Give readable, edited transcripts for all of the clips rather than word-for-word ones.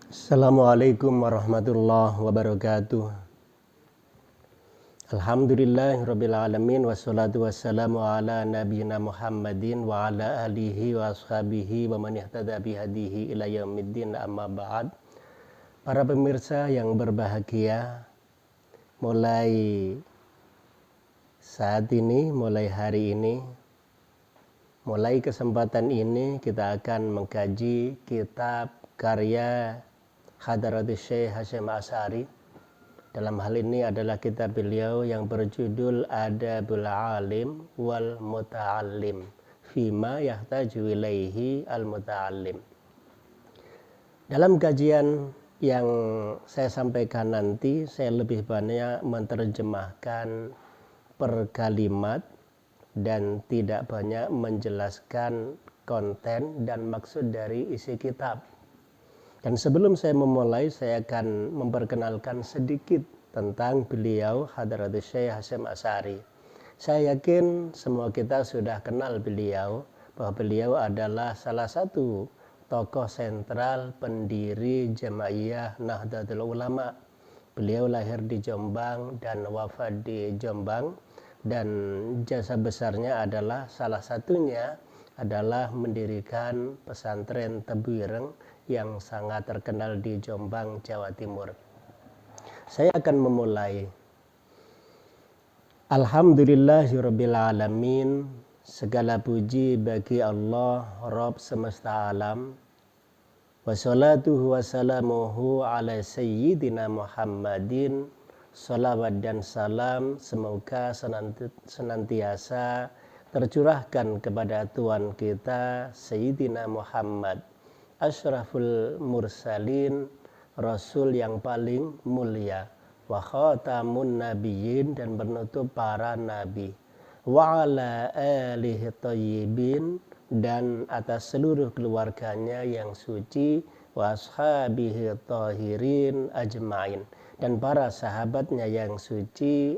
Assalamualaikum warahmatullahi wabarakatuh. Alhamdulillahirabbil alamin wassalatu wassalamu ala nabiyyina Muhammadin wa ala alihi wa ashabihi wa man ihtada bihadihi ila yaumiddin, amma ba'd. Para pemirsa yang berbahagia, mulai saat ini, mulai hari ini, mulai kesempatan ini kita akan mengkaji kitab karya Hadratus Syekh Hasyim Asy'ari. Dalam hal ini adalah kitab beliau yang berjudul Adabul Alim wal Muta'allim Fima Yahtaju Ilaihi al Muta'allim. Dalam kajian yang saya sampaikan nanti, saya lebih banyak menerjemahkan per kalimat dan tidak banyak menjelaskan konten dan maksud dari isi kitab. Dan sebelum saya memulai, saya akan memperkenalkan sedikit tentang beliau, Hadratus Syekh Hasyim Asy'ari. Saya yakin semua kita sudah kenal beliau, bahwa beliau adalah salah satu tokoh sentral pendiri Jamaiyah Nahdlatul Ulama. Beliau lahir di Jombang dan wafat di Jombang, dan jasa besarnya adalah salah satunya adalah mendirikan pesantren Tebu Ireng yang sangat terkenal di Jombang, Jawa Timur. Saya akan memulai. Alhamdulillahirabbil alamin, segala puji bagi Allah Rabb semesta alam. Wassalatuhu wassalamuhu ala sayyidina Muhammadin. Salawat dan salam semoga senantiasa tercurahkan kepada Tuhan kita Sayyidina Muhammad, Asyraful Mursalin, Rasul yang paling mulia, wa khatamun nabiyyin, dan penutup para nabi, wa ala alihi thayyibin, dan atas seluruh keluarganya yang suci, wa ashabihi tahirin ajmain, dan para sahabatnya yang suci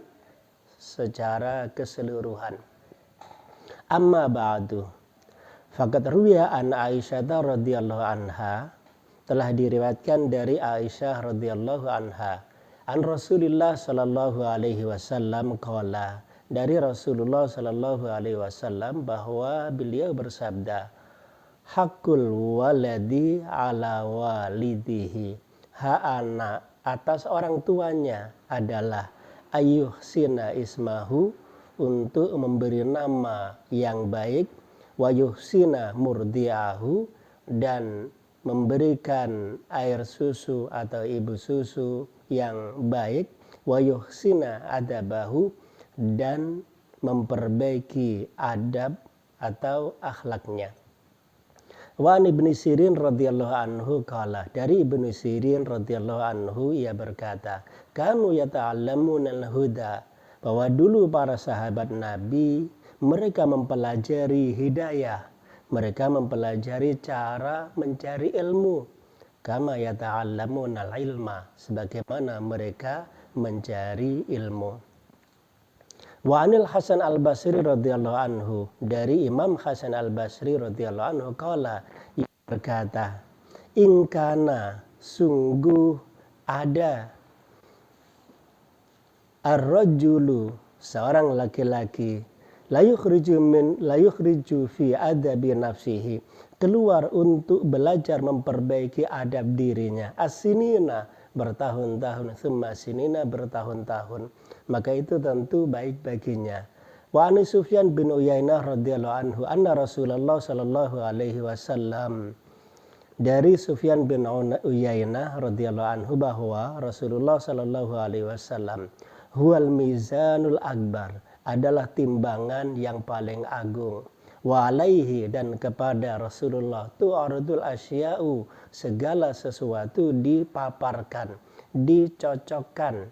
secara keseluruhan. Amma ba'du, faqad ruwiya an Aisyah radhiyallahu anha, telah diriwayatkan dari Aisyah radhiyallahu anha, an Rasulillah sallallahu alaihi wasallam qala, dari Rasulullah sallallahu alaihi wasallam bahwa beliau bersabda, hakul waladi ala walidihi, hak anak atas orang tuanya adalah ayyuhsina ismahu, untuk memberi nama yang baik, wa yuhsina murdiahu, dan memberikan air susu atau ibu susu yang baik, wa yuhsina adabahu, dan memperbaiki adab atau akhlaknya. Wa Ibnu Sirin radhiyallahu anhu qala, dari Ibnu Sirin radhiyallahu anhu ia berkata, kanu yata'allamuna al-huda, bahwa dulu para sahabat Nabi mereka mempelajari hidayah, mereka mempelajari cara mencari ilmu, kama yata'allamuna al-ilma, sebagaimana mereka mencari ilmu. Wa anil Hasan al-Basri radhiyallahu anhu, dari Imam Hasan al-Basri radhiyallahu anhu qala, ia berkata, in kana, sungguh ada, ar-rajulu, seorang laki-laki, la yukhriju fi adabi nafsihi, keluar untuk belajar memperbaiki adab dirinya, as-sinina, bertahun-tahun, thumma sinina, bertahun-tahun, maka itu tentu baik baginya. Wa an Sufyan bin Uyainah radhiyallahu anhu anna Rasulullah sallallahu alaihi wasallam, dari Sufyan bin Uyainah radhiyallahu anhu bahwa Rasulullah sallallahu alaihi wasallam huwal mizanul akbar, adalah timbangan yang paling agung, wa alaihi, dan kepada Rasulullah tu'aradul asya'u, segala sesuatu dipaparkan, dicocokkan,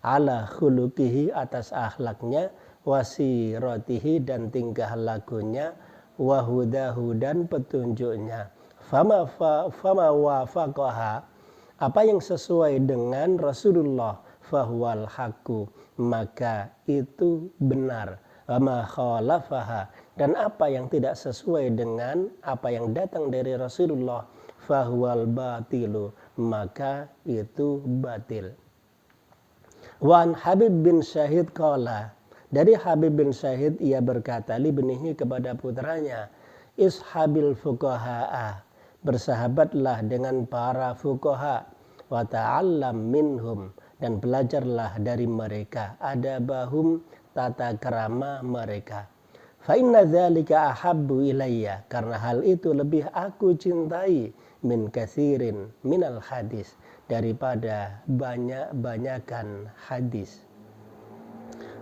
ala khuluqihi, atas akhlaknya, wasiratihi, dan tingkah lakunya, wahudahu, dan petunjuknya, fama wafaqaha, apa yang sesuai dengan Rasulullah, fahuwal haqqu, maka itu benar, wama khalafaha, dan apa yang tidak sesuai dengan apa yang datang dari Rasulullah, fahuwal batilu, maka itu batil. Wan Habib bin Syahid qala, dari Habib bin Syahid ia berkata libnihi kepada putranya, ishabil fuqaha'a, bersahabatlah dengan para fuqaha, wa ta'allam minhum, dan belajarlah dari mereka, adabahum, tata krama mereka. Fa inna dzalika ahabbu ilayya, karena hal itu lebih aku cintai, min katsirin minal hadis, daripada banyak-banyakan hadis.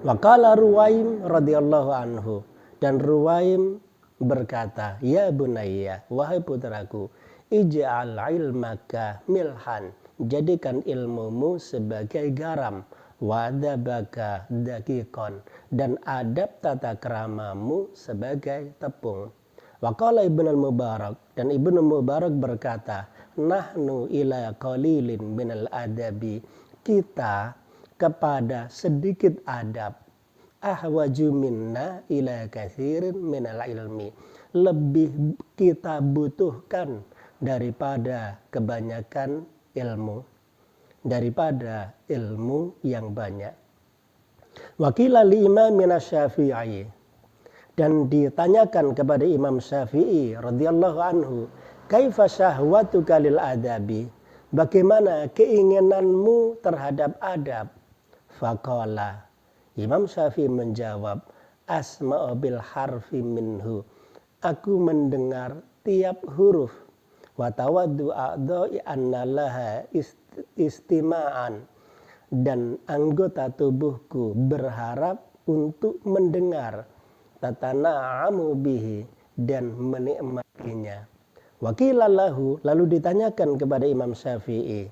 Wa qala Ruwaim radhiyallahu anhu, dan Ruwaim berkata, ya bunayya, wahai putraku, ij'al ilmaka milhan, jadikan ilmumu sebagai garam, wa adabaka daqiqan, dan adab tata kramamu sebagai tepung. Wa qala Ibnu Mubarak, dan Ibnu Mubarak berkata, nahnu ila qalilin minal adabi, kita kepada sedikit adab, ahwaju minna ila katsirin minal ilmi, lebih kita butuhkan daripada kebanyakan ilmu, daripada ilmu yang banyak. Wakila li Imam Syafi'i, dan ditanyakan kepada Imam Syafi'i radhiyallahu anhu, kaifa syahwatuka lil adabi, bagaimana keinginanmu terhadap adab? Faqala, Imam Syafi'i menjawab, asma'u bil harfi minhu, aku mendengar tiap huruf, wa tawaddu a'dha'i anna laha istima'an, dan anggota tubuhku berharap untuk mendengar, tatana'amu bihi, dan menikmatinya. Wakila lahu, lalu ditanyakan kepada Imam Syafi'i,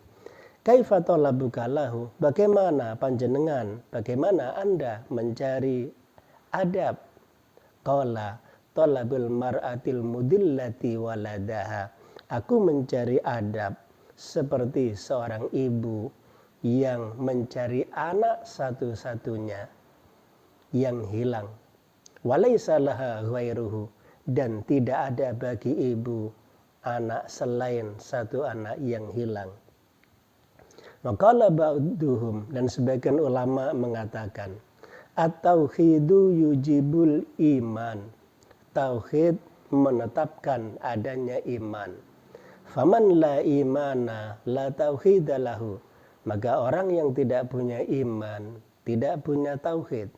kaifa talabuka lahu, bagaimana panjenengan, bagaimana Anda mencari adab? Qala talabul mar'atil mudillati waladaha, aku mencari adab seperti seorang ibu yang mencari anak satu-satunya yang hilang. Walaysa laha ghairuhu, dan tidak ada bagi ibu anak selain satu anak yang hilang. Maqala ba'duhum, dan sebagian ulama mengatakan, at-tauhidu yujibul iman, tauhid menetapkan adanya iman. Faman la imana la tauhida lahu, maka orang yang tidak punya iman tidak punya tauhid.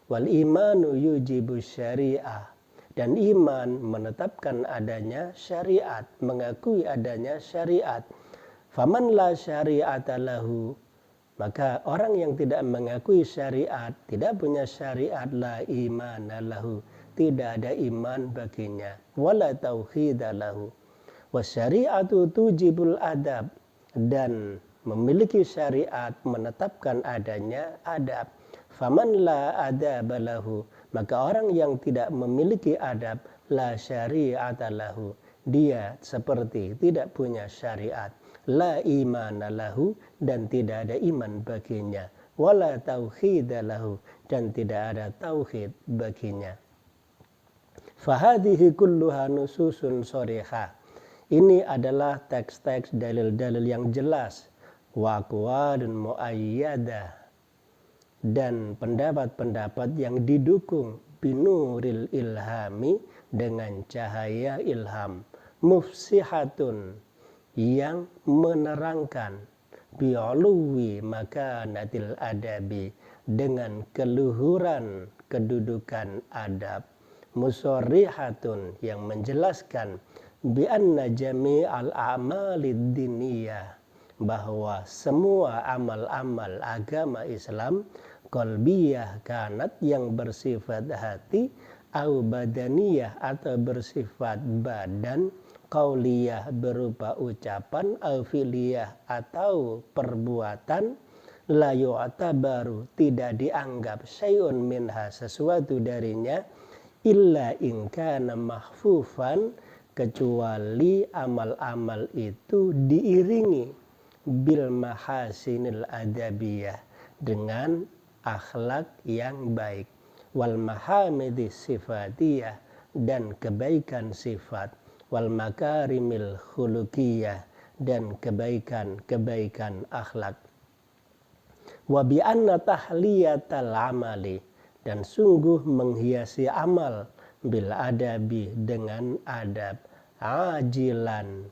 Wal imanu yujibu syariah, dan iman menetapkan adanya syariat, mengakui adanya syariat. Faman la syari'ata lahu, maka orang yang tidak mengakui syariat, tidak punya syariat, la imana lahu, tidak ada iman baginya, wala tauhida lahu. Wasyari'atu tujibul adab, dan memiliki syariat menetapkan adanya adab. Faman la adaba lahu, maka orang yang tidak memiliki adab, la syari'ata lahu, dia seperti tidak punya syariat. La imana lahu, dan tidak ada iman baginya. Wala tauhida lahu, dan tidak ada tauhid baginya. Fahadihi kulluha nususun shorihah, ini adalah teks-teks dalil-dalil yang jelas, wa aqwalun muayyadah, dan pendapat-pendapat yang didukung, binuril ilhami, dengan cahaya ilham, mufsihatun, yang menerangkan, bi'uluwi makanatil adabi, dengan keluhuran kedudukan adab, musorrihatun, yang menjelaskan, bi'anna jami'al a'malid diniyah, bahwa semua amal-amal agama Islam, qalbiyah kanat, yang bersifat hati, au badaniyah, atau bersifat badan, qauliyah, berupa ucapan, au filiyah, atau perbuatan, la yu'tabaru, tidak dianggap, syai'un minha, sesuatu darinya, illa in kana mahfufan, kecuali amal-amal itu diiringi bil mahasinil adabiyah, dengan akhlak yang baik, wal mahamidi sifatiyah, dan kebaikan sifat, wal makarimil khuluqiyah, dan kebaikan-kebaikan akhlak. Wa bi anna tahliyatal amali, dan sungguh menghiasi amal bil adabi dengan adab, ajilan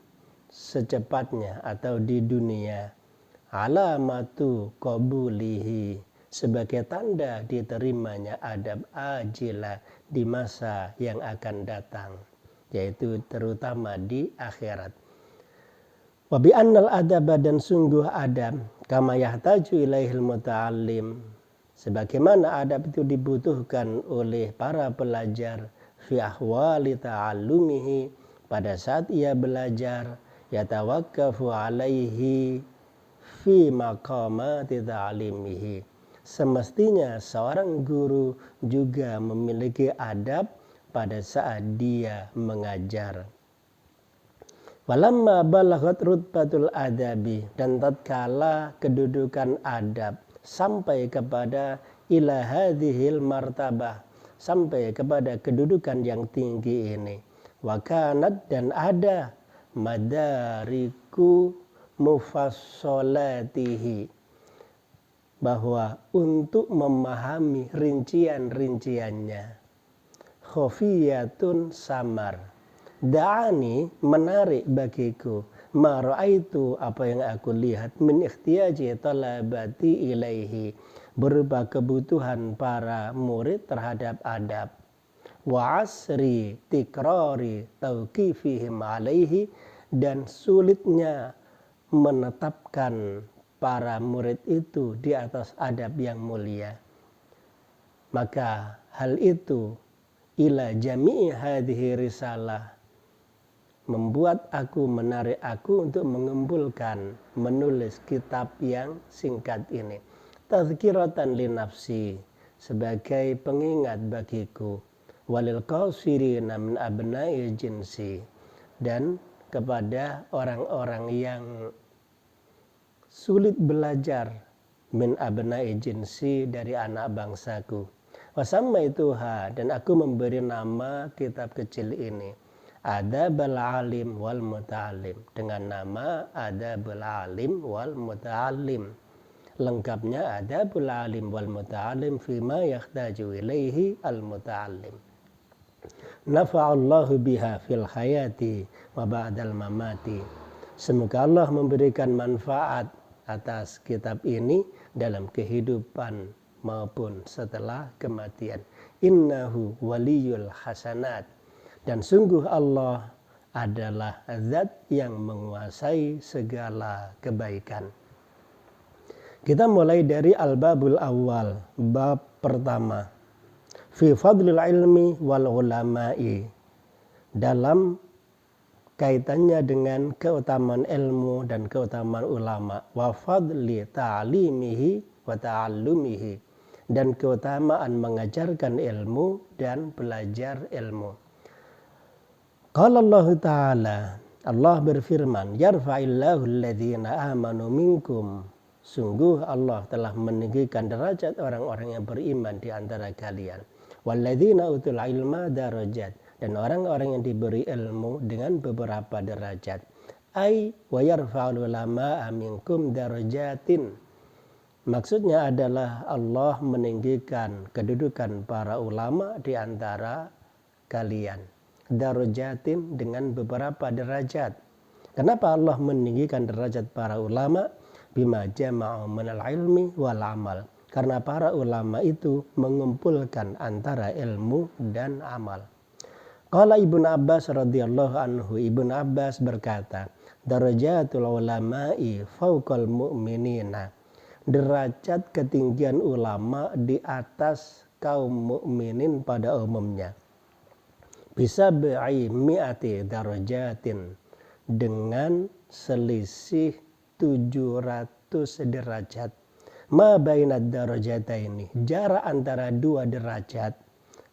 secepatnya atau di dunia, alamatu qabulihi sebagai tanda diterimanya adab ajila di masa yang akan datang, yaitu terutama di akhirat. Wa bi annal adaba, dan sungguh adab, kama yahtaju ilaihil muta'allim, sebagaimana adab itu dibutuhkan oleh para pelajar, fi ahwali ta'allumihi, pada saat ia belajar, yatawaqqafu alaihi fi maqamati ta'limihi, semestinya seorang guru juga memiliki adab pada saat dia mengajar. Walamma balaghat rutbatul adabi, dan tatkala kedudukan adab sampai kepada ila hadhil martabah, sampai kepada kedudukan yang tinggi ini, wakanat, dan ada madariku mufassolatihi, bahwa untuk memahami rincian-rinciannya, khofiyatun samar, da'ani, menarik bagiku, ma ra'aitu, apa yang aku lihat, min ikhtiyaji talabati ilaihi, berupa kebutuhan para murid terhadap adab, wa asri tikrari tauqifihim alaihi, dan sulitnya menetapkan para murid itu di atas adab yang mulia. Maka hal itu ila jami'i hadhihi risalah membuat aku, menarik aku untuk mengumpulkan, menulis kitab yang singkat ini, tazkiratan li nafsi, sebagai pengingat bagiku, walil qasirina min abna'i jinsi, dan kepada orang-orang yang sulit belajar, min abna'i jinsi, dari anak bangsaku. Wasammaituha, dan aku memberi nama kitab kecil ini Adabul Alim wal Muta'allim, dengan nama Adabul Alim wal Muta'allim. Lengkapnya Adabul Alim wal Muta'allim fima yahtaju ilaihi al muta'allim. Nafa'allahu biha fil hayati wa ba'dal mamati. Semoga Allah memberikan manfaat atas kitab ini dalam kehidupan maupun setelah kematian. Innahu waliyul hasanat, dan sungguh Allah adalah zat yang menguasai segala kebaikan. Kita mulai dari al-babul awal, bab pertama, fi fadlil ilmi wal ulama'i, dalam kaitannya dengan keutamaan ilmu dan keutamaan ulama, wa fadli ta'limihi wa ta'allumihi, dan keutamaan mengajarkan ilmu dan belajar ilmu. Qala Allah Ta'ala, Allah berfirman, yarfa'illahu alladhina amanu minkum, sungguh Allah telah meninggikan derajat orang-orang yang beriman di antara kalian, walladzina utul ilma darajat, dan orang-orang yang diberi ilmu dengan beberapa derajat, ai wa yarfa'ul ulama minkum darajatin, maksudnya adalah Allah meninggikan kedudukan para ulama di antara kalian, darajatin, dengan beberapa derajat. Kenapa Allah meninggikan derajat para ulama? Bima jama'u minal ilmi wal amal, karena para ulama itu mengumpulkan antara ilmu dan amal. Qala Ibnu Abbas radhiyallahu anhu, Ibnu Abbas berkata, darajatul ulama'i fauqal mu'minina, derajat ketinggian ulama di atas kaum mukminin pada umumnya, bisa bi'i mi'ati darajatin, dengan selisih 700 derajat, ma bainad darajataini, jarak antara dua derajat,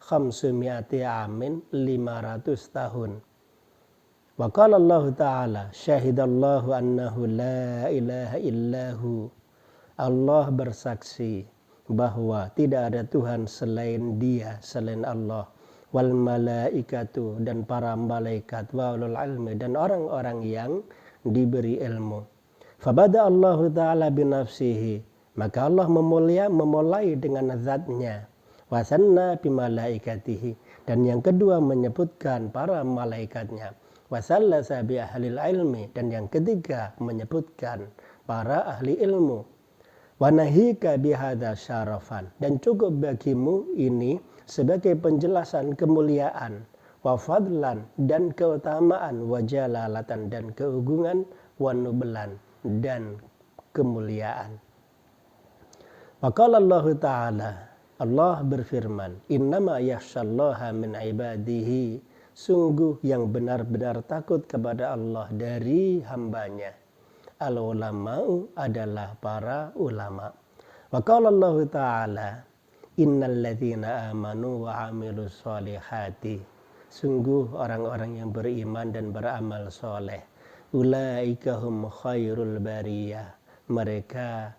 khamsumi'ati amin, 500 tahun. Wa qala Allah Ta'ala, syahidallahu annahu la ilaha illahu, Allah bersaksi bahwa tidak ada Tuhan selain Dia, selain Allah, wal malaikatu, dan para malaikat, wa ulul ilmi, dan orang-orang yang diberi ilmu. Fabada Allah Ta'ala binafsihi, maka Allah memulai dengan zatnya. Wasanna bimalaikatihi, dan yang kedua menyebutkan para malaikatnya. Wasallasa bi ahlil ilmi, dan yang ketiga menyebutkan para ahli ilmu. Wanahika bihada syarafan, dan cukup bagimu ini sebagai penjelasan kemuliaan, wafadlan dan keutamaan, wajalalatan dan keagungan, wanubelan dan kemuliaan. Waqala Allah Ta'ala, Allah berfirman, innama yakhshallaha min ibadihi, sungguh yang benar-benar takut kepada Allah dari hambanya. Al-ulama'u adalah para ulama. Waqala Allah Ta'ala, innal ladzina amanu wa amilus solihati, sungguh orang-orang yang beriman dan beramal soleh, ulaika hum khairul bariyah, mereka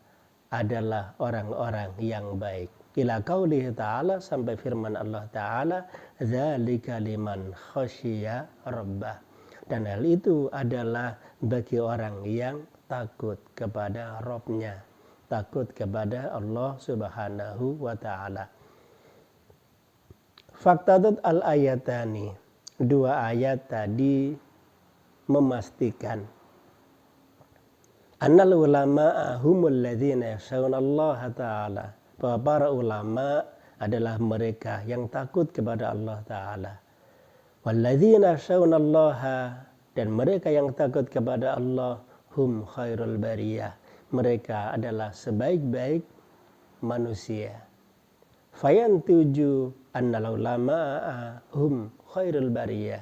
adalah orang-orang yang baik. Ila qaulihi ta'ala, sampai firman Allah Ta'ala, dzalika liman khasyiya rabbah, dan hal itu adalah bagi orang yang takut kepada Rabb-nya, takut kepada Allah Subhanahu wa Ta'ala. Faktadat al-ayatani, dua ayat tadi memastikan annal ulama'a humul ladzina yakhshawna Allah Ta'ala, bahwa para ulama adalah mereka yang takut kepada Allah Ta'ala. Walladzina yakhshawna Allah, dan mereka yang takut kepada Allah, hum khairul bariyah, mereka adalah sebaik-baik manusia. Fayantuju annal ulama'a hum khairul bariyah,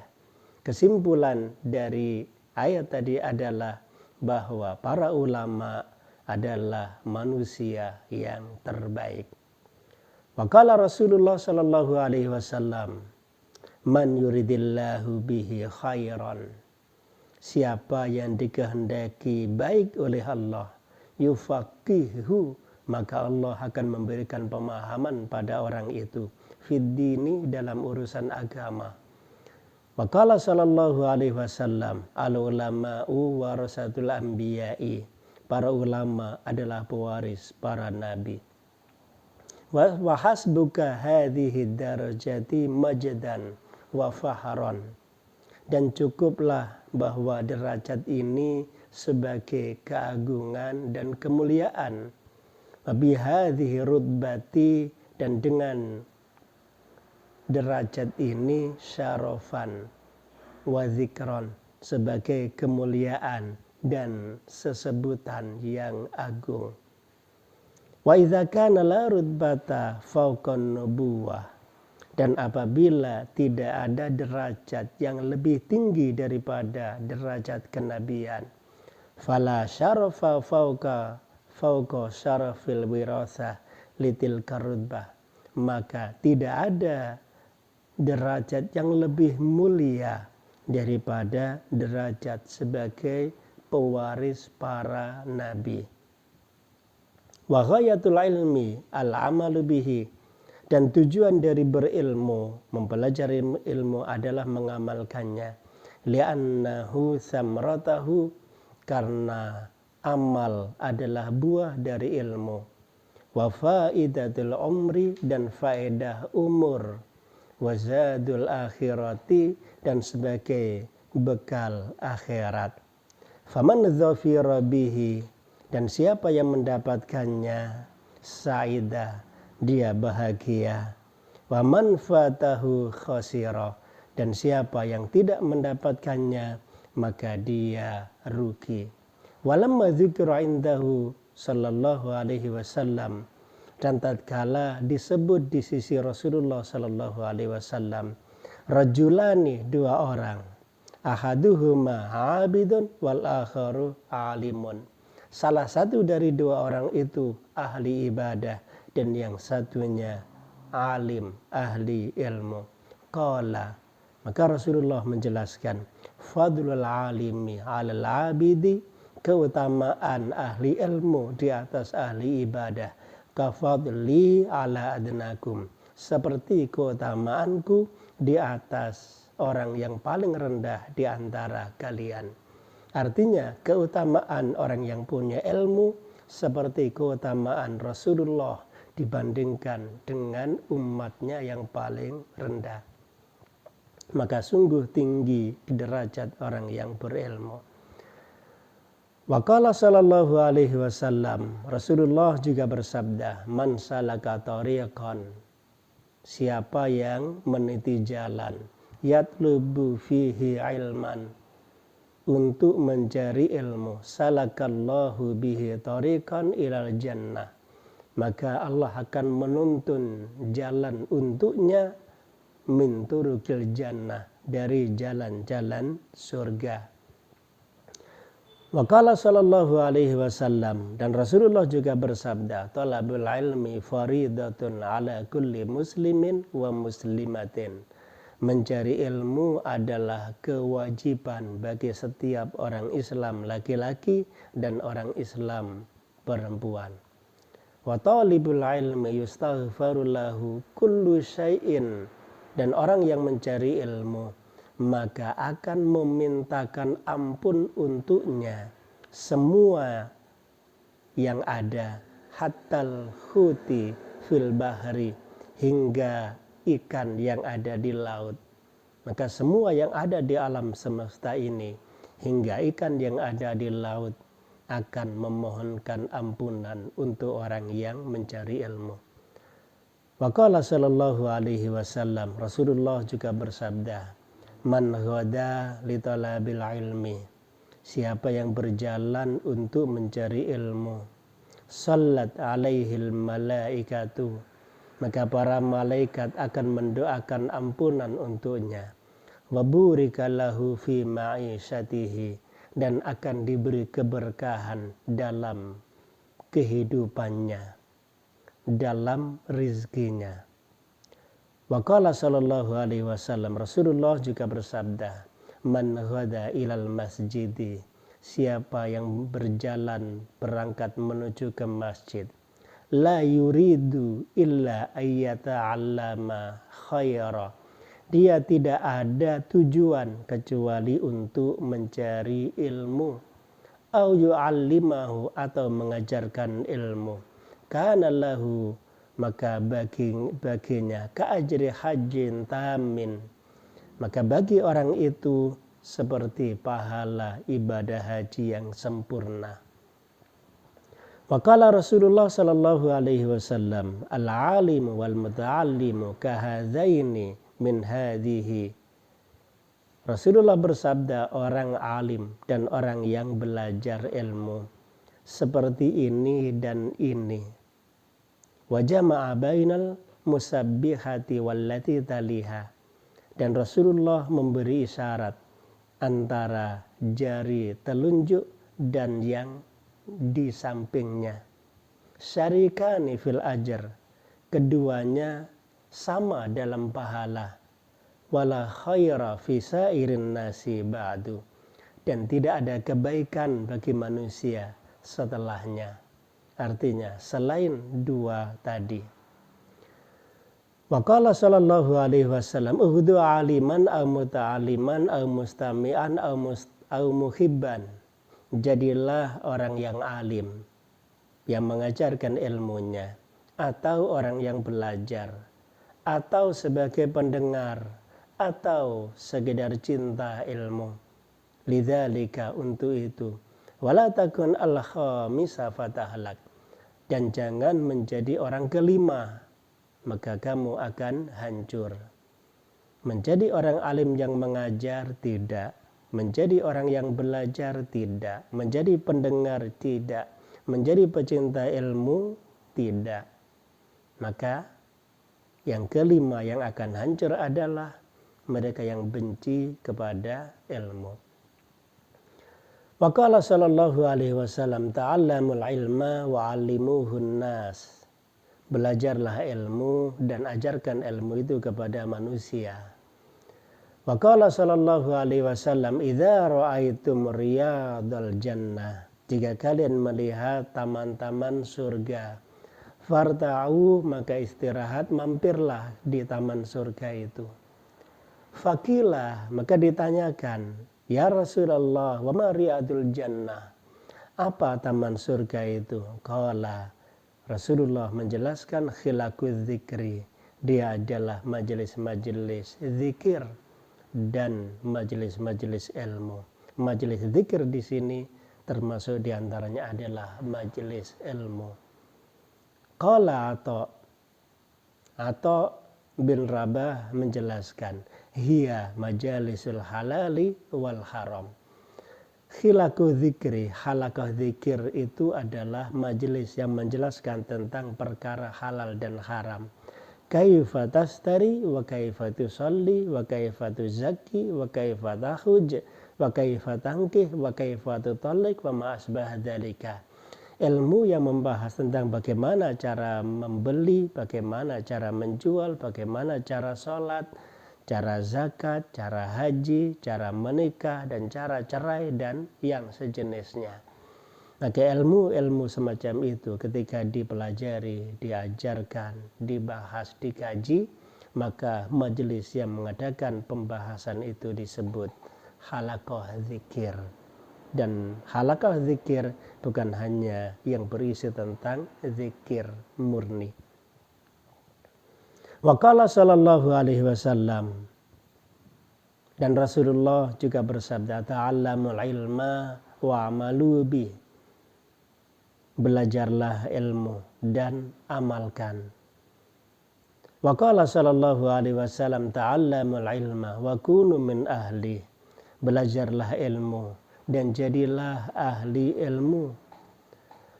kesimpulan dari ayat tadi adalah bahwa para ulama adalah manusia yang terbaik. Waqala Rasulullah sallallahu alaihi wasallam, man yuridillahu bihi khairan, siapa yang dikehendaki baik oleh Allah, yufaqihu, maka Allah akan memberikan pemahaman pada orang itu, fiddini, dalam urusan agama. Waqala sallallahu alaihi wasallam, al-ulama'u warasatul anbiya'i, para ulama adalah pewaris para nabi. Wa hasbuka hadhihi darajati majdan wa fahran, dan cukuplah bahwa derajat ini sebagai keagungan dan kemuliaan. Wa bihadhihi rutbati, dan dengan derajat ini syarafan wa zikron, sebagai kemuliaan dan sesebutan yang agung. Wa idza kana la rutbata fawqan nubuwah, dan apabila tidak ada derajat yang lebih tinggi daripada derajat kenabian, fala syarafa fawqa syarafil wirasah litilka rutbah, maka tidak ada derajat yang lebih mulia daripada derajat sebagai pewaris para nabi. Wa ghayatul ilmi al-amalu bihi, dan tujuan dari berilmu, mempelajari ilmu adalah mengamalkannya. Li'annahu samratahu, karena amal adalah buah dari ilmu. Wa faidatul umri, dan faedah umur. Wa zadul akhirati, dan sebagai bekal akhirat. Faman dzafira bihi, dan siapa yang mendapatkannya, sa'idah, dia bahagia. Wa man fatahu khasira, dan siapa yang tidak mendapatkannya, maka dia rugi. Walamma dzikra indahu sallallahu alaihi wasallam, dan tatkala disebut di sisi Rasulullah sallallahu alaihi wasallam, rajulani, dua orang, ahaduhuma abidun wal akharu alimun, salah satu dari dua orang itu ahli ibadah dan yang satunya alim, ahli ilmu. Qala, maka Rasulullah menjelaskan, fadlul alimi alal abidi, keutamaan ahli ilmu di atas ahli ibadah, kafadli ala adnakum, seperti keutamaanku di atas orang yang paling rendah di antara kalian. Artinya keutamaan orang yang punya ilmu seperti keutamaan Rasulullah dibandingkan dengan umatnya yang paling rendah. Maka sungguh tinggi derajat orang yang berilmu. Wa qala sallallahu alaihi wasallam, Rasulullah juga bersabda, man salaka tariqan, siapa yang meniti jalan, yatlubu fihi ilman, untuk mencari ilmu, salakallahu bihi tariqan ilal jannah, maka Allah akan menuntun jalan untuknya min turukil jannah, dari jalan-jalan surga. Wa qala sallallahu alaihi wasallam, dan Rasulullah juga bersabda, talabul ilmi faridatun ala kulli muslimin wa muslimatin. Mencari ilmu adalah kewajiban bagi setiap orang Islam laki-laki dan orang Islam perempuan. Wa talibul ilmi yustaghfaru lahu kullu syai'in, dan orang yang mencari ilmu maka akan memintakan ampun untuknya semua yang ada, hattal huti fil bahri, hingga ikan yang ada di laut. Maka semua yang ada di alam semesta ini hingga ikan yang ada di laut akan memohonkan ampunan untuk orang yang mencari ilmu. Wa qala sallallahu alaihi wasallam, Rasulullah juga bersabda, man ghada li talabil ilmi, siapa yang berjalan untuk mencari ilmu, sallat alaihil malaikatu, maka para malaikat akan mendoakan ampunan untuknya, wa burika lahu fi ma'isyatihi, dan akan diberi keberkahan dalam kehidupannya, dalam rizkinya. Wa qala sallallahu alaihi wasallam, Rasulullah juga bersabda, man ghada ilal masjidi, siapa yang berjalan berangkat menuju ke masjid, la yuridu illa ayyata'allama khaira, dia tidak ada tujuan kecuali untuk mencari ilmu, au yu'allimahu, atau mengajarkan ilmu, kana lahu, maka baginya ka'ajri hajjin tamin, maka bagi orang itu seperti pahala ibadah haji yang sempurna. Wa qala Rasulullah sallallahu alaihi wasallam, al-alimu wal muta'allimu kahadzaini min hadhihi. Rasulullah bersabda, orang alim dan orang yang belajar ilmu seperti ini dan ini. Wa jama'a bainal musabbihati wallati taliha, dan Rasulullah memberi isyarat antara jari telunjuk dan yang di sampingnya. Syarikani fil ajr, keduanya sama dalam pahala. Wala khaira fi sairin nasi ba'du, dan tidak ada kebaikan bagi manusia setelahnya. Artinya selain dua tadi. Wa qala sallallahu alaihi wasallam, ughdu aliman aw muta'aliman aw mustami'an aw muhibban, jadilah orang yang alim yang mengajarkan ilmunya, atau orang yang belajar, atau sebagai pendengar, atau sekedar cinta ilmu. Lidzalika, untuk itu, wala takun al-khamisa fatahlak, dan jangan menjadi orang kelima, maka kamu akan hancur. Menjadi orang alim yang mengajar tidak, menjadi orang yang belajar tidak, menjadi pendengar tidak, menjadi pecinta ilmu tidak. Maka yang kelima yang akan hancur adalah mereka yang benci kepada ilmu. Wa qala sallallahu alaihi wasallam, ta'allamul ilma wa 'allimuhun nas, belajarlah ilmu dan ajarkan ilmu itu kepada manusia. Wa qala sallallahu alaihi wasallam, idza ra'aitum riyadal jannah, jika kalian melihat taman-taman surga, farta'u, maka istirahat, mampirlah di taman surga itu. Fakilah, maka ditanyakan, Ya Rasulullah, wa ma riyadul jannah? Apa taman surga itu? Qala, Rasulullah menjelaskan, khilaquz zikri. Dia adalah majelis-majelis zikir dan majelis-majelis ilmu. Majelis zikir di sini termasuk diantaranya adalah majelis ilmu. Qala Atha bin Rabah menjelaskan, hiya majalisul halali wal haram. Khilaqu dzikri, halaqah dzikir itu adalah majelis yang menjelaskan tentang perkara halal dan haram. Kaifa tastari wa kaifa tusalli wa kaifa tuzakki wa kaifa tahuj wa kaifa tankih wa kaifa tutallik wa ma asbah dzalika. Ilmu yang membahas tentang bagaimana cara membeli, bagaimana cara menjual, bagaimana cara sholat, cara zakat, cara haji, cara menikah, dan cara cerai, dan yang sejenisnya. Maka ilmu-ilmu semacam itu ketika dipelajari, diajarkan, dibahas, dikaji, maka majelis yang mengadakan pembahasan itu disebut halaqah zikir. Dan halaqah zikir bukan hanya yang berisi tentang zikir murni. Wa qala sallallahu alaihi wasallam, dan Rasulullah juga bersabda, ta'allamul ilma wa amalu bih. Belajarlah ilmu dan amalkan. Wa qala sallallahu alaihi wasallam, ta'allamul ilma wa kunu min ahli. Belajarlah ilmu dan jadilah ahli ilmu.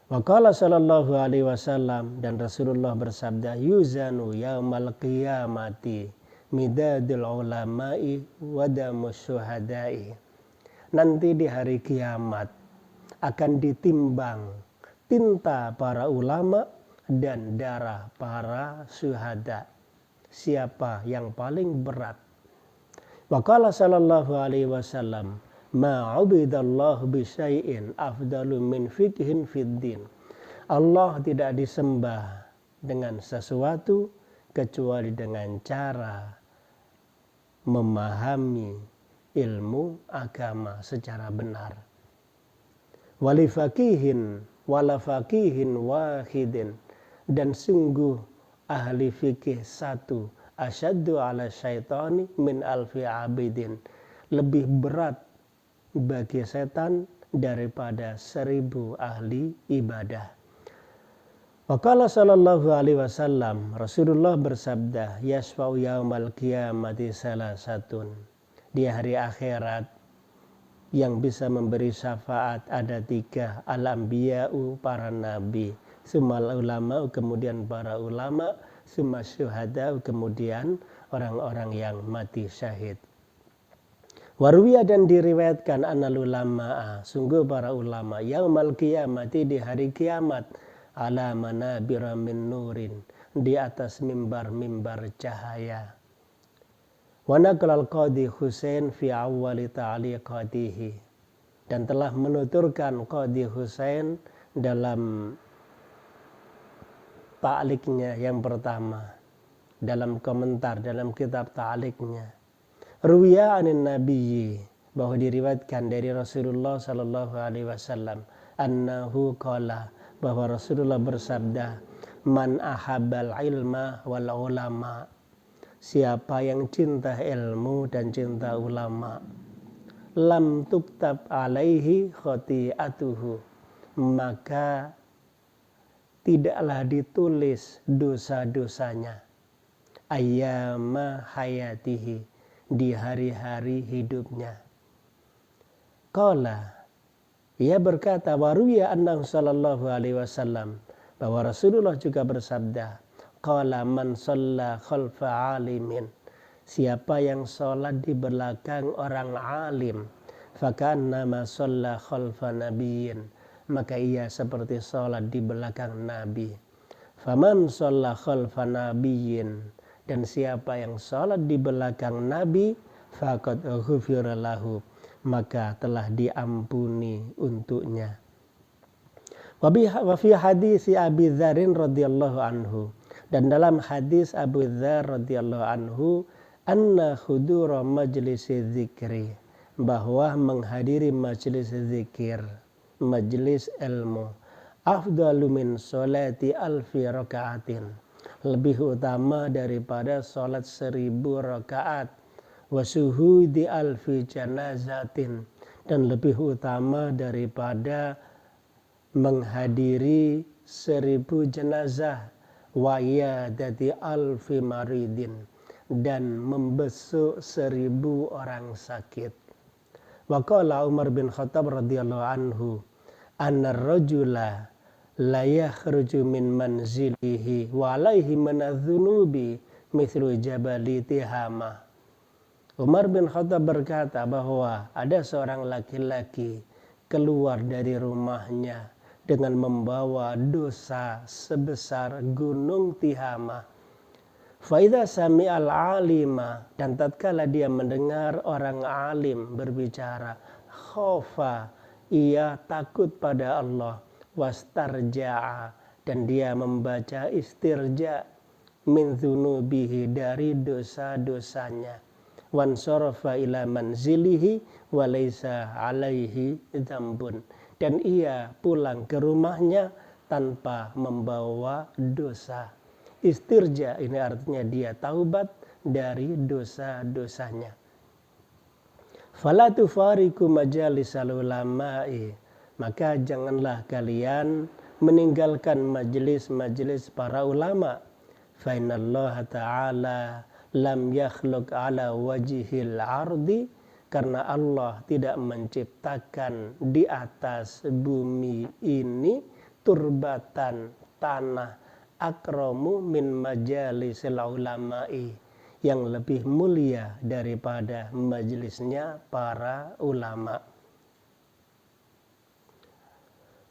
Wa qala sallallahu alaihi wasallam, dan Rasulullah bersabda, yuzanu yaumal qiyamati midadul ulama'i wadamus syuhada'i. Nanti di hari kiamat akan ditimbang tinta para ulama dan darah para syuhada. Siapa yang paling berat? Wa qala sallallahu alaihi wasallam, ma'ubidallahu bisyai'in afdalu min fiqhin fid din. Allah tidak disembah dengan sesuatu kecuali dengan cara memahami ilmu agama secara benar. Walifaqihin walafaqihin wahidin, dan sungguh ahli fikih satu, asyaddu ala syaitani min alfi abidin, lebih berat bagi setan daripada 1000 ahli ibadah. Wa qala sallallahu alaihi wasallam, Rasulullah bersabda, yasfa'u yaumal qiyamati salasatun. Di hari akhirat yang bisa memberi syafaat ada 3, al-anbiya'u, para nabi, summal ulama, kemudian para ulama, summa syuhada, kemudian orang-orang yang mati syahid. Waruwiya, dan diriwayatkan, anal ulama'a, sungguh para ulama, yaumal qiyamati, di hari kiamat, ala manabira min nurin, di atas mimbar-mimbar cahaya. Wa naqala al-qadhi Husain fi awwali ta'liqatihi, dan telah menuturkan Qadhi Husain dalam ta'liqnya yang pertama, dalam komentar dalam kitab ta'liqnya, ruwiya anin nabiyyi, bahwa diriwayatkan dari Rasulullah sallallahu alaihi wasallam, annahu qala, bahwa Rasulullah bersabda, man ahabbal ilma wal ulama, siapa yang cinta ilmu dan cinta ulama, lam tuktab alaihi khati'atuhu, maka tidaklah ditulis dosa-dosanya, ayyama hayatihi, di hari-hari hidupnya. Qala, ia berkata, waruya annahu sallallahu alaihi wasallam, bahwa Rasulullah juga bersabda, qala man shalla khalfa alimin, siapa yang sholat di belakang orang alim, fakannama shalla khalfa nabiyyin, maka ia seperti sholat di belakang nabi. Faman shalla khalfa nabiyyin, dan siapa yang sholat di belakang nabi, faqad ghufira lahu, maka telah diampuni untuknya. Wa fi hadis Abi Dzar radhiyallahu anhu, dan dalam hadis Abu Dzar radhiyallahu anhu, anna hudura majlis dzikri, bahwa menghadiri majelis zikir, majelis ilmu, afdalu min sholati alfi rakaatin, lebih utama daripada sholat 1000 rakaat, wa syuhudi alfi janazatin, dan lebih utama daripada menghadiri 1000 jenazah, wa yadati alfi maridin, dan membesuk 1000 orang sakit. Wa qala Umar bin Khattab radhiyallahu anhu, anna rajula la yakhruju min manzilihi wa alaihi manadzunubi mithlu jabali Tihama. Umar bin Khattab berkata bahwa ada seorang laki-laki keluar dari rumahnya dengan membawa dosa sebesar gunung Tihama. Faidha sami'al alima, dan tatkala dia mendengar orang alim berbicara, khofa, ia takut pada Allah, wastarja'a, dan dia membaca istirja min dzunubihi, dari dosa-dosanya, wansarafa ila manzilihi walaysa alaihi dzambun, dan ia pulang ke rumahnya tanpa membawa dosa. Istirja ini artinya dia taubat dari dosa-dosanya. Fala tufariqu majalisal ulama'i, maka janganlah kalian meninggalkan majelis-majelis para ulama. Fa innallaha ta'ala lam yakhluq ala wajhil ardi, karena Allah tidak menciptakan di atas bumi ini turbatan, tanah, akramu min majalisil ulama'i, yang lebih mulia daripada majelisnya para ulama.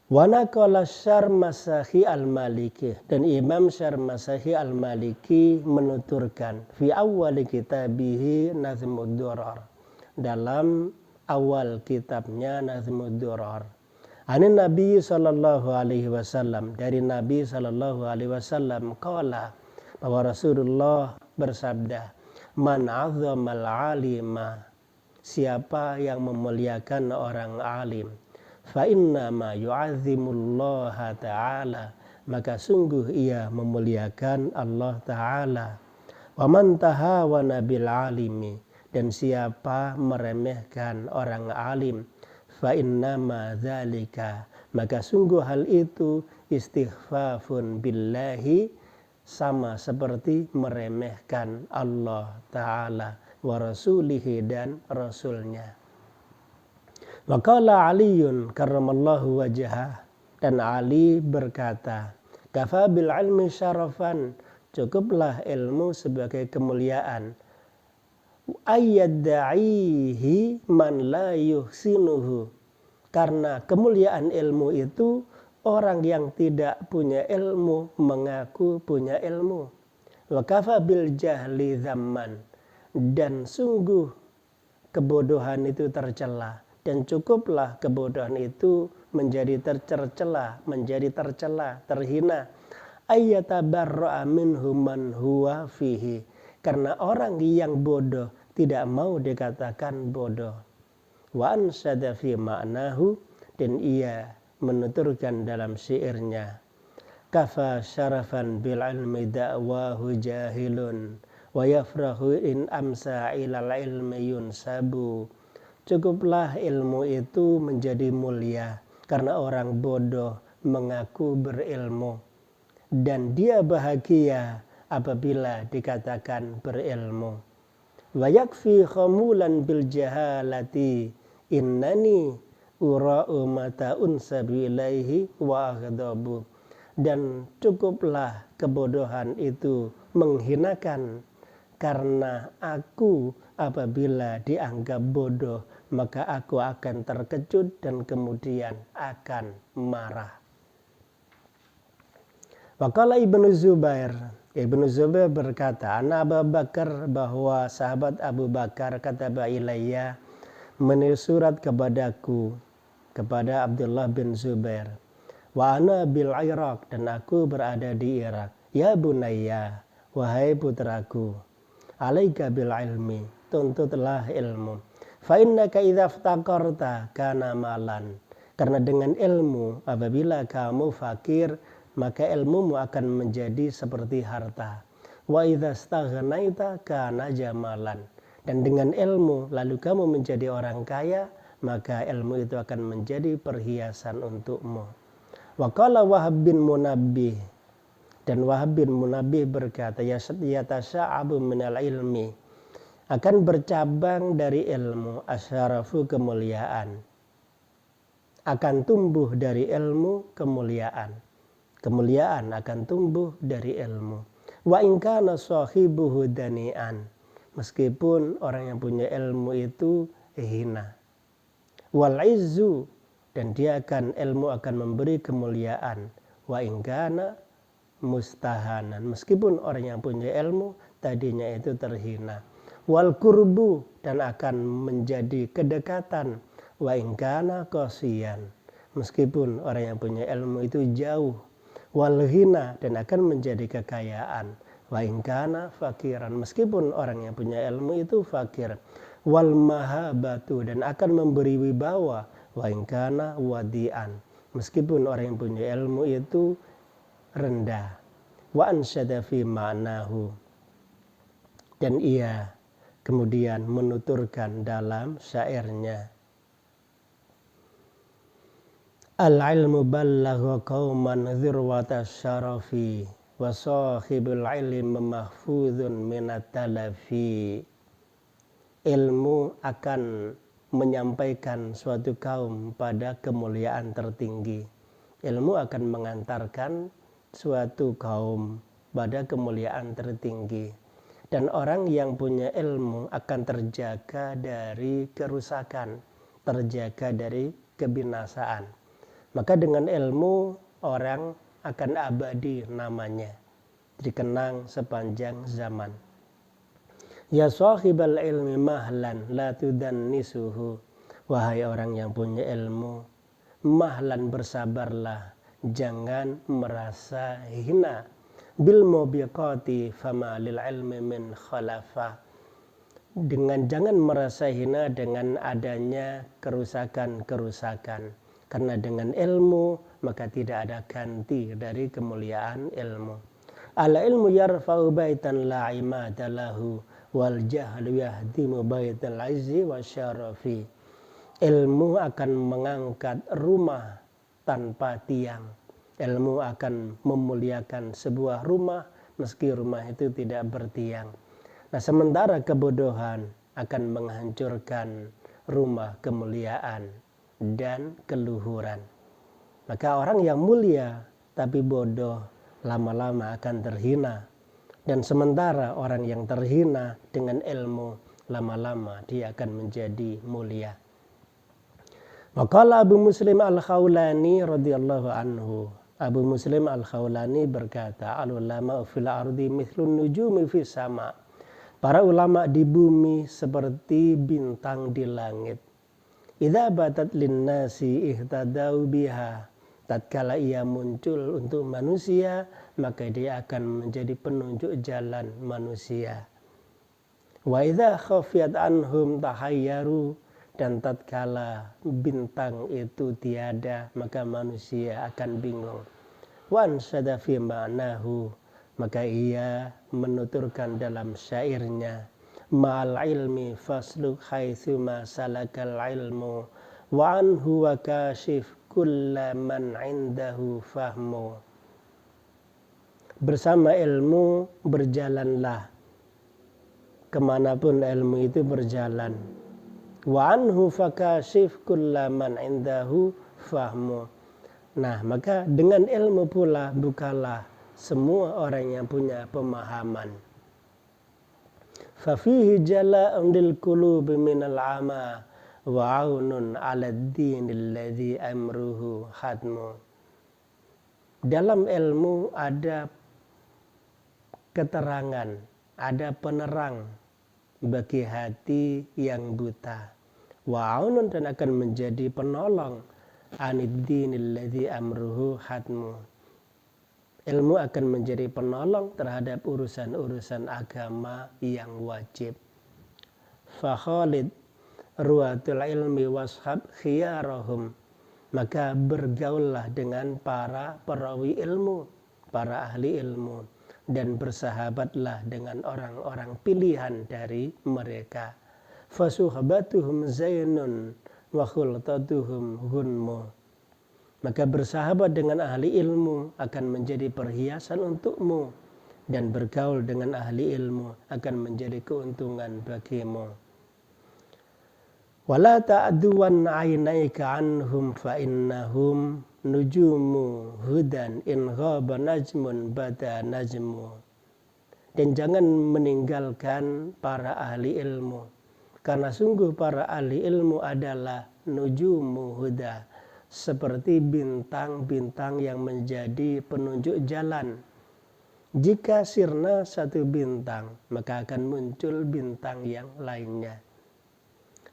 Wa naqala Syarmasahi al-Maliki, dan Imam Syarmasahi al-Maliki menuturkan fi awal kitabihi Nazmud Durar, dalam awal kitabnya Nazmud Durar, anin Nabi sallallahu alaihi wasallam, dari Nabi sallallahu alaihi wasallam, qala, bahwa Rasulullah bersabda, man azzamal alima, siapa yang memuliakan orang alim, fa inna ma yu'azzimullaha ta'ala, maka sungguh ia memuliakan Allah ta'ala. Wa man tahawana bil alimi, dan siapa meremehkan orang alim, fa innama dzalika, maka sungguh hal itu istighfafun billahi, sama seperti meremehkan Allah ta'ala, wa rasulihi, dan rasulnya. Wa qala Aliyun karramallahu wajhah, dan Ali berkata, kafa bil ilmi syarafan, cukuplah ilmu sebagai kemuliaan, ayyadda'ihi man la yuhsinuhu, karena kemuliaan ilmu itu orang yang tidak punya ilmu mengaku punya ilmu. Wa kafa bil jahli dzamman, dan sungguh kebodohan itu tercela, dan cukuplah kebodohan itu menjadi tercela, terhina. Ayyatabarra'a minhu man huwa fihi, karena orang yang bodoh tidak mau dikatakan bodoh. Wa ansada fi ma'nahu, dan ia menuturkan dalam syairnya, kafa syarafan bil ilmi da'wahu jahilun wa yafrahu in amsa ilal ilmi yunsabu, cukuplah ilmu itu menjadi mulia karena orang bodoh mengaku berilmu, dan dia bahagia apabila dikatakan berilmu. Wa yakfi khamulan bil jahalati innani ura'u mata unsabi ilaihi wa aghdabu, dan cukuplah kebodohan itu menghinakan, karena aku apabila dianggap bodoh maka aku akan terkejut dan kemudian akan marah. Waqala Ibnu Zubair, Ibnu Zubair berkata, Ana Abu Bakar, bahwa sahabat Abu Bakar kataba ilayya, menulis surat kepadaku, kepada Abdullah bin Zubair, wa ana bil Iraq, dan aku berada di Irak, ya bunayya, wahai putraku, alaika bil ilmi, tuntutlah ilmu, Fa innaka idza iftaqarta kana malan. Karena dengan ilmu apabila kamu fakir, maka ilmumu akan menjadi seperti harta. Wa idza staghnaita kana jamalan. Dan dengan ilmu lalu kamu menjadi orang kaya, maka ilmu itu akan menjadi perhiasan untukmu. Wa qala Wahab bin Munabbih, dan Wahab bin Munabbih berkata, yatasa'abu minal ilmi, akan bercabang dari ilmu, asyarafu kemuliaan, akan tumbuh dari ilmu kemuliaan. Kemuliaan akan tumbuh dari ilmu. Wa in kana sahibuhu dani'an, meskipun orang yang punya ilmu itu hina. Wal izzu, dan ilmu akan memberi kemuliaan. Wa in kana mustahanan, meskipun orang yang punya ilmu tadinya itu terhina. Wal kurbu, dan akan menjadi kedekatan. Wa in kana qasiyan, meskipun orang yang punya ilmu itu jauh. Wal ghina, dan akan menjadi kekayaan. Wa in kana fakiran, meskipun orang yang punya ilmu itu fakir. Wal mahabatu, dan akan memberi wibawa. Wa in kana wadian, meskipun orang yang punya ilmu itu rendah. Wa ansyada fi ma'nahu, dan ia kemudian menuturkan dalam syairnya, al-ilmu ballagha qauman dzirwata syarafi wa sahibul ilmi mahfuzun minat talafi. Ilmu akan menyampaikan suatu kaum pada kemuliaan tertinggi. Ilmu akan mengantarkan suatu kaum pada kemuliaan tertinggi. Dan orang yang punya ilmu akan terjaga dari kerusakan, terjaga dari kebinasaan. Maka dengan ilmu orang akan abadi namanya, dikenang sepanjang zaman. Ya sahibal ilmi mahlan la tudannisuhu, wahai orang yang punya ilmu, mahlan bersabarlah, jangan merasa hina. Bil mubiqati fama lil ilmi min khalafa, dengan jangan merasa hina dengan adanya kerusakan-kerusakan. Karena dengan ilmu maka tidak ada ganti dari kemuliaan ilmu. Al ilmu yarfa'u baitan la imada lahu wal jahlu yahdimu baital izzi wasyarafi. Ilmu akan mengangkat rumah tanpa tiang. Ilmu akan memuliakan sebuah rumah meski rumah itu tidak bertiang. Nah, sementara kebodohan akan menghancurkan rumah kemuliaan dan keluhuran. Maka orang yang mulia tapi bodoh lama-lama akan terhina. Dan sementara orang yang terhina dengan ilmu, lama-lama dia akan menjadi mulia. Maqala Abu Muslim Al-Khawlani radhiyallahu anhu. Abu Muslim Al-Khawlani berkata, al-ulama fil ardi mithlun nujumi fis sama. Para ulama di bumi seperti bintang di langit. Idza batat linnasi ihtadau biha, tatkala ia muncul untuk manusia maka dia akan menjadi penunjuk jalan manusia. Wa idza khafiyat anhum tahayyaru, dan tatkala bintang itu tiada maka manusia akan bingung. Wa ansada fi ma'nahu, maka ia menuturkan dalam syairnya, ma'al ilmi fasluk haitsu ma salakal ilmu wa anhu wa kashif kulla man indahu fahmu. Bersama ilmu berjalanlah kemanapun ilmu itu berjalan. Wa anhu fakashif kulla man indahu fahmu. Nah, maka dengan ilmu pula bukalah semua orang yang punya pemahaman. Fafihi jala'un lil qulubi minal ama wa aunun 'ala ad-dinil ladzi amruhu hadmu. Dalam ilmu ada keterangan, ada penerang bagi hati yang buta. Wa aunun, dan akan menjadi penolong, 'anid-dinil ladzi amruhu hadmu. Ilmu akan menjadi penolong terhadap urusan-urusan agama yang wajib. Fakhalid ruwatul ilmi washab khiyarahum, maka bergaullah dengan para perawi ilmu, para ahli ilmu, dan bersahabatlah dengan orang-orang pilihan dari mereka. Fasuhbatuhum zainun wa khultatuhum gunmu, maka bersahabat dengan ahli ilmu akan menjadi perhiasan untukmu, dan bergaul dengan ahli ilmu akan menjadi keuntungan bagimu. Wala ta'duwan 'ainaika anhum fa innahum nujumu hudan in ghaba najmun bada najmu. Dan jangan meninggalkan para ahli ilmu, karena sungguh para ahli ilmu adalah nujumu huda, seperti bintang-bintang yang menjadi penunjuk jalan. Jika sirna satu bintang, maka akan muncul bintang yang lainnya.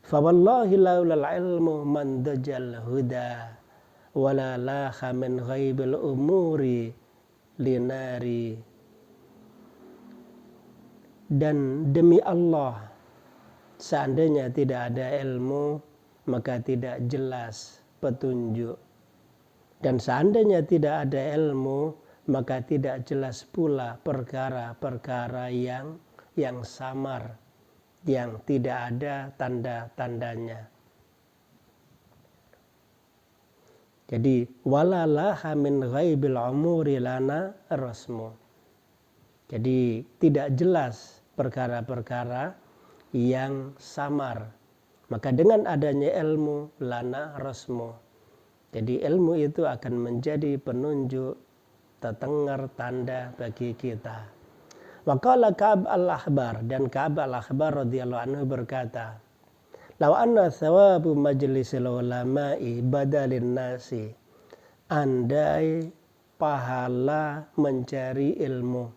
Fawallahi laulal ilmu man dajal huda wala laha min ghaibil umuri linari. Dan demi Allah, seandainya tidak ada ilmu, maka tidak jelas petunjuk. Dan seandainya tidak ada ilmu, maka tidak jelas pula perkara-perkara yang samar, yang tidak ada tanda-tandanya. Jadi walalaha min ghaibil umuri lana rasmu. Jadi tidak jelas perkara-perkara yang samar. Maka dengan adanya ilmu lana rasmu. Jadi ilmu itu akan menjadi penunjuk, tetengar, tanda bagi kita. Wa qala Ka'ab al-Ahbar, dan Ka'ab al-Ahbar radhiyallahu anhu berkata, "Law anna thawabu majlisil ulama'i badalin nasi." Andai pahala mencari ilmu,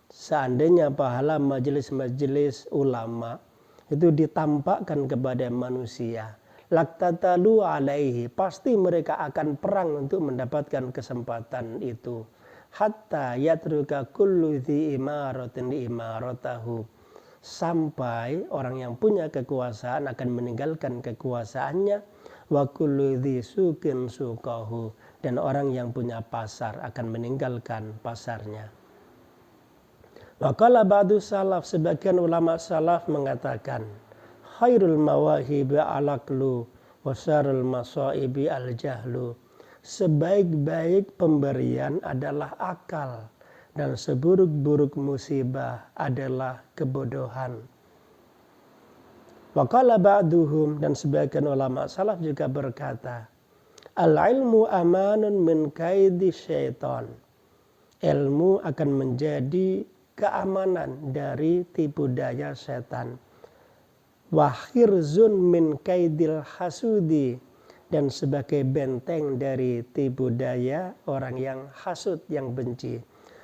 seandainya pahala majelis-majelis ulama itu ditampakkan kepada manusia, laktatalu alaihi, pasti mereka akan perang untuk mendapatkan kesempatan itu. Hatta yatruka kullu dhi imaratin imaratahu, sampai orang yang punya kekuasaan akan meninggalkan kekuasaannya. Wa kullu dhi sukin sukahu, dan orang yang punya pasar akan meninggalkan pasarnya. Waqala ba'du salaf, sebagian ulama salaf mengatakan, khairul mawahibi alaqlu wa syarrul masaibi al-jahlu. Sebaik-baik pemberian adalah akal, dan seburuk-buruk musibah adalah kebodohan. Waqala ba'duhum, dan sebagian ulama salaf juga berkata, al-ilmu amanun min kaidi syaitan. Ilmu akan menjadi keamanan dari tipu daya setan. Wa khirzun min kaidil hasudi, dan sebagai benteng dari tipu daya orang yang hasud, yang benci.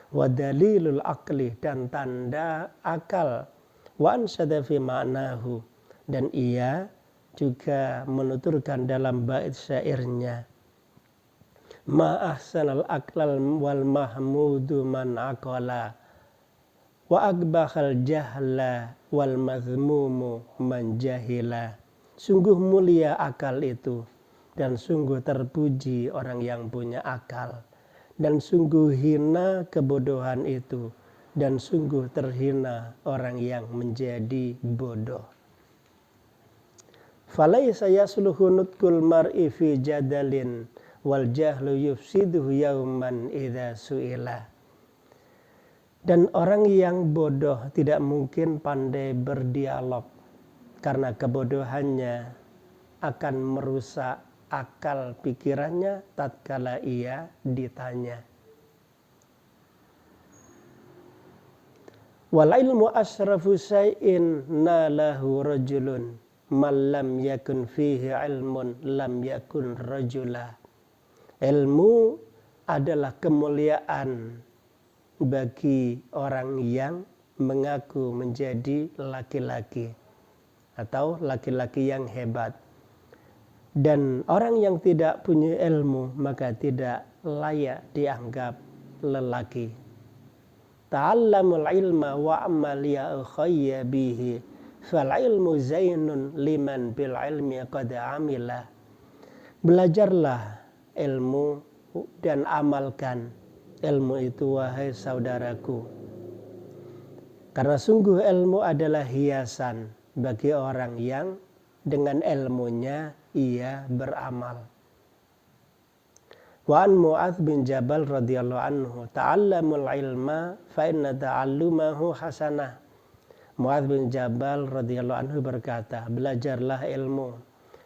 Wa dalilul aqli, dan tanda akal. Wa ansada fi ma'nahu, dan ia juga menuturkan dalam bait syairnya, ma ahsanal aqlal wal mahmudu man aqala wa akbahal jahla wal mazmumu man jahila. Sungguh mulia akal itu, dan sungguh terpuji orang yang punya akal, dan sungguh hina kebodohan itu, dan sungguh terhina orang yang menjadi bodoh. Falaysa yasluhu nutkul mar'i fi jadalin wal jahlu yufsiduhu yauman idza su'ila. Dan orang yang bodoh tidak mungkin pandai berdialog, karena kebodohannya akan merusak akal pikirannya tatkala ia ditanya. Wal ilmu asrafu syai'in nalahu rajulun man lam yakun fihi ilmun lam yakun rajula. Ilmu adalah kemuliaan bagi orang yang mengaku menjadi laki-laki atau laki-laki yang hebat. Dan orang yang tidak punya ilmu maka tidak layak dianggap lelaki. Ta'allamul ilma wa'amal ya khayya bihi fal ilmu zainun liman bil ilmi qad amila. Belajarlah ilmu dan amalkan ilmu itu wahai saudaraku, karena sungguh ilmu adalah hiasan bagi orang yang dengan ilmunya ia beramal. Wa an Mu'adz bin Jabal radhiyallahu anhu, ta'allamul ilma fa inna ta'allumahu hasanah. Mu'adz bin Jabal radhiyallahu anhu berkata, belajarlah ilmu,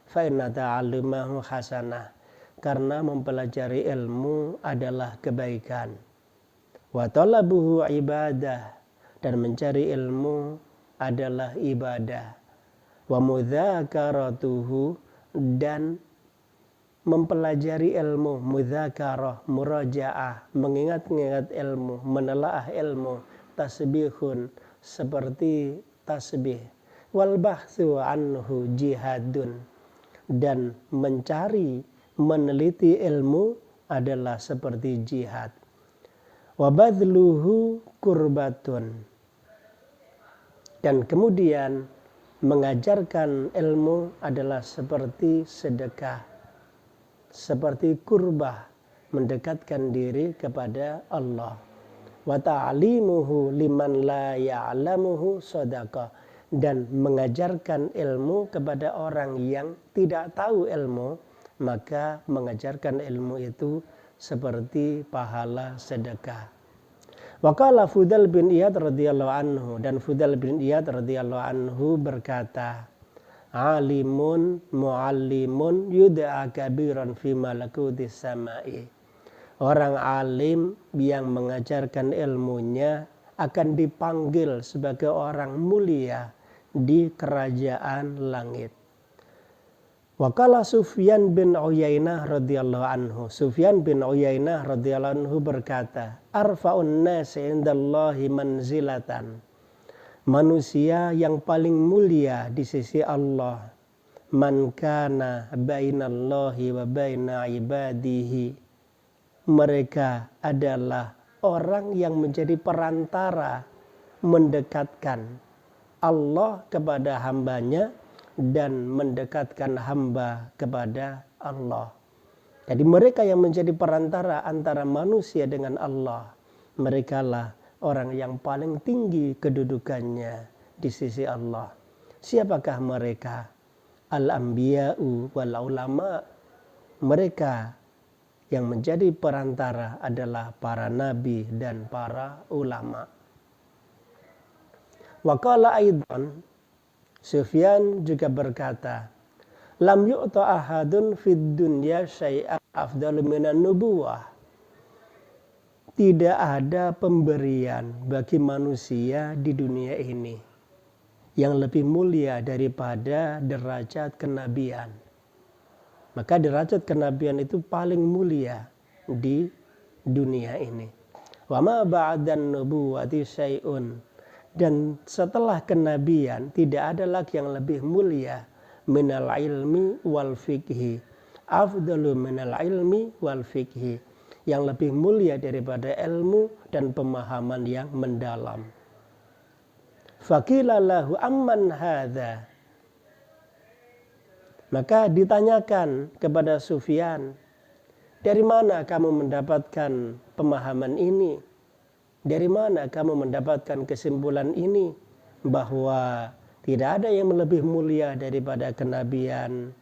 fa inna ta'allumahu hasanah, karena mempelajari ilmu adalah kebaikan. Wa talabuhu ibadah, dan mencari ilmu adalah ibadah. Wa mudzakaratuhu, dan mempelajari ilmu, mudzakarah, murajaah, mengingat-ingat ilmu, menelaah ilmu, tasbihun, seperti tasbih. Wal bahtsu anhu jihadun, dan mencari, meneliti ilmu adalah seperti jihad. Wa badluhu kurbatun, dan kemudian mengajarkan ilmu adalah seperti sedekah, seperti kurbah, mendekatkan diri kepada Allah. Wa ta'limuhu liman la ya'lamuhu shadaqah, dan mengajarkan ilmu kepada orang yang tidak tahu ilmu, maka mengajarkan ilmu itu seperti pahala sedekah. Wa qala Fudail bin Iyad radhiyallahu anhu, dan Fudail bin Iyad radhiyallahu anhu berkata, alimun muallimun yud'a kabiran fi malakutis samai. Orang alim yang mengajarkan ilmunya akan dipanggil sebagai orang mulia di kerajaan langit. Wa qala Sufyan bin Uyainah radhiyallahu anhu, Sufyan bin Uyainah radhiyallahu anhu berkata, arfa'un nasi indallahi manzilatan, manusia yang paling mulia di sisi Allah, man kana bainallahi wa baina ibadihi, mereka adalah orang yang menjadi perantara mendekatkan Allah kepada hambanya dan mendekatkan hamba kepada Allah. Jadi mereka yang menjadi perantara antara manusia dengan Allah, merekalah orang yang paling tinggi kedudukannya di sisi Allah. Siapakah mereka? Al-anbiya'u wal ulama. Mereka yang menjadi perantara adalah para nabi dan para ulama. Wa qala aidan, Sufyan juga berkata, lam yu'ta ahadun fid dunya syai'an afdalu minan nubuwah. Tidak ada pemberian bagi manusia di dunia ini yang lebih mulia daripada derajat kenabian. Maka derajat kenabian itu paling mulia di dunia ini. Wa ma ba'dan nubuwati syai'un, dan setelah kenabian tidak ada lagi yang lebih mulia minal ilmi wal fiqhi, afdalu minal ilmi wal fiqhi, yang lebih mulia daripada ilmu dan pemahaman yang mendalam. Faqila lahu amman hadza, maka ditanyakan kepada Sufyan, dari mana kamu mendapatkan pemahaman ini? Dari mana kamu mendapatkan kesimpulan ini bahwa tidak ada yang lebih mulia daripada kenabian,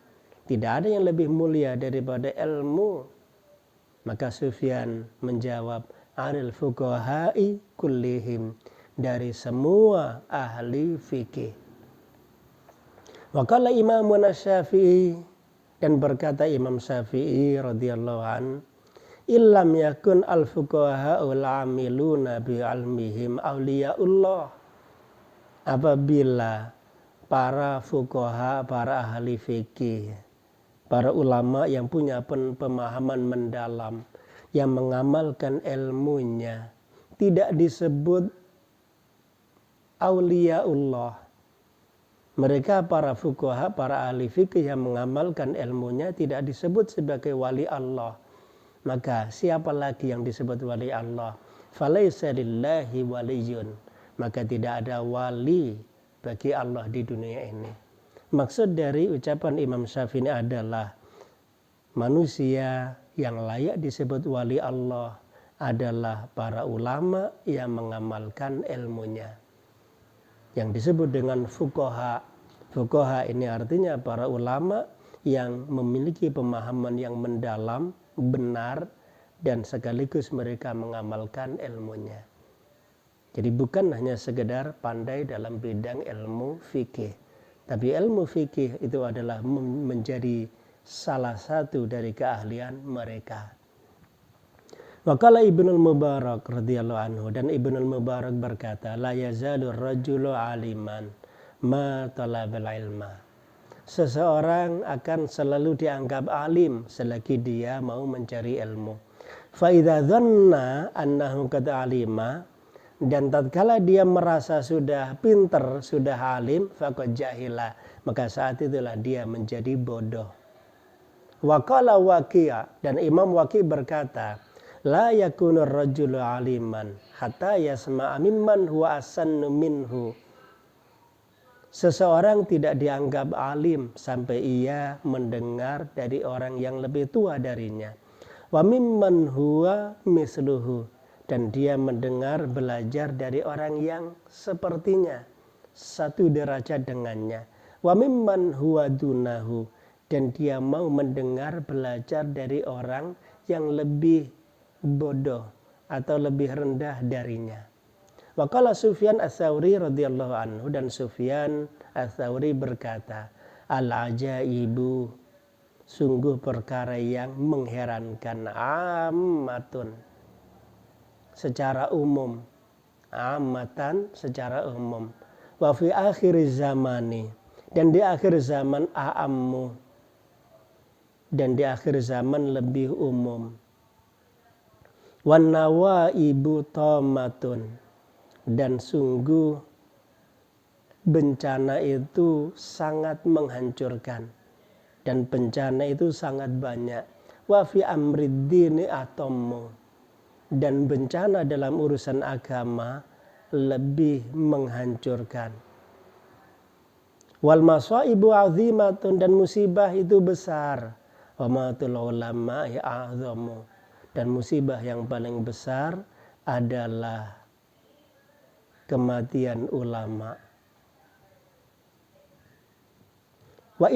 tidak ada yang lebih mulia daripada ilmu? Maka Sufyan menjawab, anil fuqaha'i kullihim, dari semua ahli fikih. Wa qala Imamun Syafi'i, dan berkata Imam Syafi'i radhiyallahu anhu, illam yakun al-fuqaha'ul amiluna bi'almihim awliyaullah. Apabila para fuqaha, para ahli fikih, para ulama yang punya pemahaman mendalam, yang mengamalkan ilmunya, tidak disebut awliyaullah. Mereka para fuqaha, para ahli fikih yang mengamalkan ilmunya tidak disebut sebagai wali Allah. Maka siapa lagi yang disebut wali Allah? Falaisa lillahi waliyun, maka tidak ada wali bagi Allah di dunia ini. Maksud dari ucapan Imam Syafi'i adalah manusia yang layak disebut wali Allah adalah para ulama yang mengamalkan ilmunya, yang disebut dengan fuqaha. Fuqaha ini artinya para ulama yang memiliki pemahaman yang mendalam, benar, dan sekaligus mereka mengamalkan ilmunya. Jadi bukan hanya sekedar pandai dalam bidang ilmu fikih, tapi ilmu fikih itu adalah menjadi salah satu dari keahlian mereka. Waqala Ibnul Mubarak radhiyallahu anhu, dan Ibnul Mubarak berkata, la yazalur rajulu aliman ma talabal ilma. Seseorang akan selalu dianggap alim selagi dia mau mencari ilmu. Fa idza dhanna annahu qad alima, dan tatkala dia merasa sudah pinter, sudah alim, faqad jahila, maka saat itulah dia menjadi bodoh. Waqala Waqi', dan Imam Waqi' berkata, la yakunur rajulu aliman hatta yasma'a mimman huwa asannu minhu. Seseorang tidak dianggap alim sampai ia mendengar dari orang yang lebih tua darinya. Wa mimman huwa misluhu, dan dia mendengar belajar dari orang yang sepertinya, satu derajat dengannya. Wa mimman huwa dunahu, dan dia mau mendengar belajar dari orang yang lebih bodoh atau lebih rendah darinya. Wa qala Sufyan Ats-Tsauri radhiyallahu anhu, dan Sufyan Ats-Tsauri berkata, al-ajaibu, sungguh perkara yang mengherankan, ammatun, secara umum, amatan secara umum, wa fi akhir zamani, dan di akhir zaman, a'ammu, dan di akhir zaman lebih umum, wan nawaibu tamatun, dan sungguh bencana itu sangat menghancurkan, dan bencana itu sangat banyak. Wa fi amriddini atammu, dan bencana dalam urusan agama lebih menghancurkan. Wal masaibu azimatun, dan musibah itu besar. Wa matul ulama a'zamu, dan musibah yang paling besar adalah kematian ulama. Wa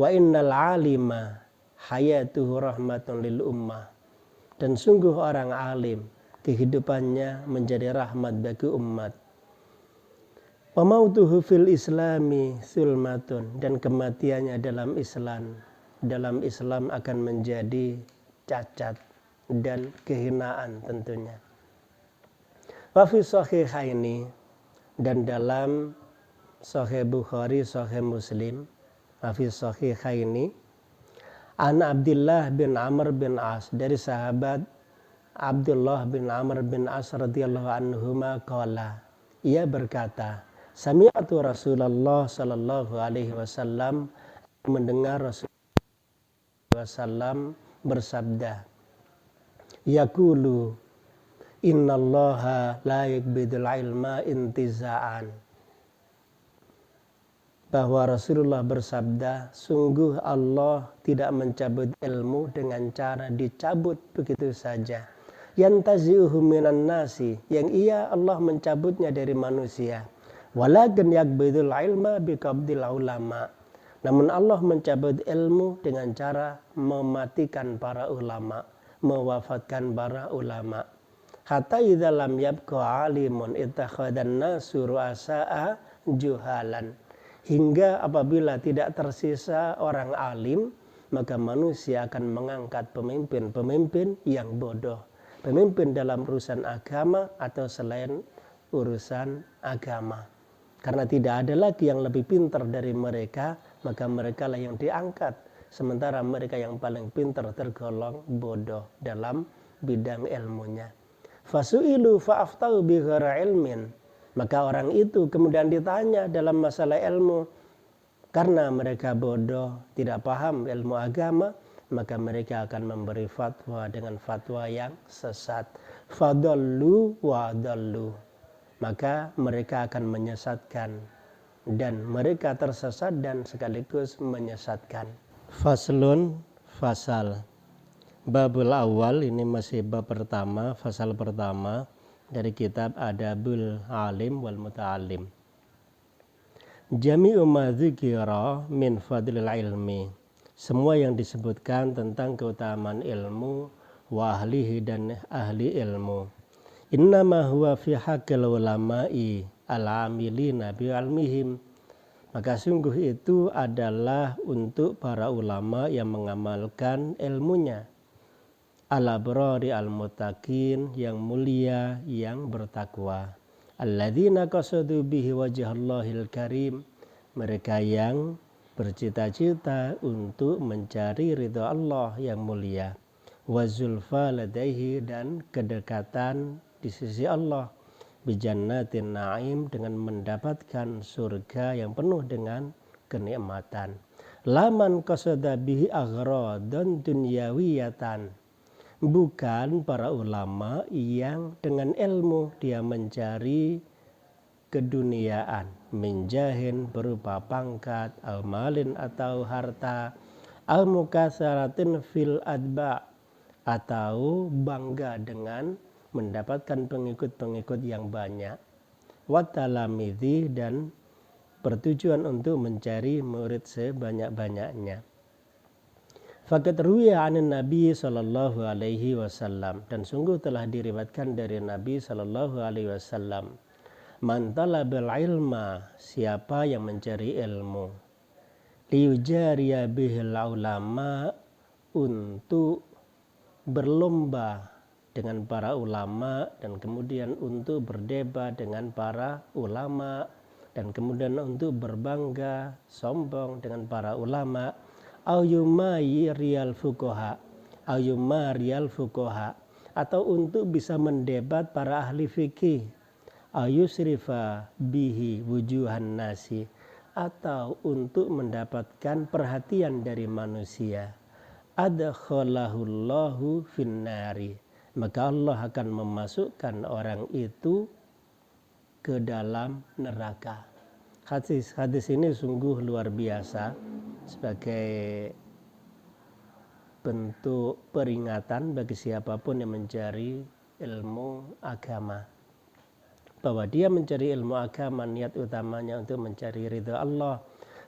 innal alima hayatuhu rahmatun lil ummah, dan sungguh orang alim kehidupannya menjadi rahmat bagi umat. Wa mautuhu fil islami sulmatun, dan kematiannya dalam Islam akan menjadi cacat dan kehinaan tentunya. Wa fi sahihaini, dan dalam Sahih Bukhari, Sahih Muslim, wa fi sahihaini, an Abdullah bin Amr bin As, dari sahabat Abdullah bin Amr bin As radhiyallahu anhuma qala, ia berkata, sami'tu Rasulullah sallallahu alaihi wasallam, mendengar Rasulullah wasallam bersabda, yaqulu innallaha la yaqbidul ilma intiza'an, bahwa Rasulullah bersabda, sungguh Allah tidak mencabut ilmu dengan cara dicabut begitu saja. Yantazi'uhu minan nasi, yang Allah mencabutnya dari manusia. Walakin yaqbidul ilma biqabdil ulama, namun Allah mencabut ilmu dengan cara mematikan para ulama, mewafatkan para ulama. Hatta idza lam yabqa alimun ittakhadan nasu ru'asa'a juhalan, hingga apabila tidak tersisa orang alim, maka manusia akan mengangkat pemimpin yang bodoh, pemimpin dalam urusan agama atau selain urusan agama. Karena tidak ada lagi yang lebih pintar dari mereka, maka mereka lah yang diangkat, sementara mereka yang paling pintar tergolong bodoh dalam bidang ilmunya. Fasu'ilu fa'aftau bi ghairi ilmin, maka orang itu kemudian ditanya dalam masalah ilmu, karena mereka bodoh, tidak paham ilmu agama, maka mereka akan memberi fatwa dengan fatwa yang sesat. Fadallu wa adallu, maka mereka akan menyesatkan, dan mereka tersesat dan sekaligus menyesatkan. Faslun, fasal. Babul awal, ini masih bab pertama, fasal pertama dari kitab Adabul Alim wal Muta'alim. Jami'u ma dzikira min fadlil ilmi. Semua yang disebutkan tentang keutamaan ilmu wa ahlihi dan ahli ilmu. Innama huwa fi haqqil ulama'i al-amilina bi ilmihim. Maka sungguh itu adalah untuk para ulama yang mengamalkan ilmunya. Al-abrari al-muttaqin, yang mulia, yang bertakwa. Alladzina qasadu bihi wajhallahil karim, mereka yang bercita-cita untuk mencari ridha Allah yang mulia. Wa zulfa ladaihi, dan kedekatan di sisi Allah. Bijannatin na'im, dengan mendapatkan surga yang penuh dengan kenikmatan. Laman qasada bihi aghradan dunyawiyatan, bukan para ulama yang dengan ilmu dia mencari keduniaan, menjahin berupa pangkat, al-malin atau harta, al-mukasaratin fil adba, atau bangga dengan mendapatkan pengikut-pengikut yang banyak, watalamidhi, dan bertujuan untuk mencari murid sebanyak-banyaknya. Faqad ruwiya 'anin Nabi sallallahu alaihi wasallam, dan sungguh telah diriwayatkan dari Nabi sallallahu alaihi wasallam, man talabal ilma, siapa yang mencari ilmu, liyujariya bihil ulama, untuk berlomba dengan para ulama, dan kemudian untuk berdebat dengan para ulama, dan kemudian untuk berbangga sombong dengan para ulama. Ayyuma riyal fuqaha, atau untuk bisa mendebat para ahli fikih. Ayusrifa bihi wujuhan nasi, atau untuk mendapatkan perhatian dari manusia. Adkhalahullahu finnari, maka Allah akan memasukkan orang itu ke dalam neraka. Hadis ini sungguh luar biasa sebagai bentuk peringatan bagi siapapun yang mencari ilmu agama, bahwa dia mencari ilmu agama niat utamanya untuk mencari ridha Allah,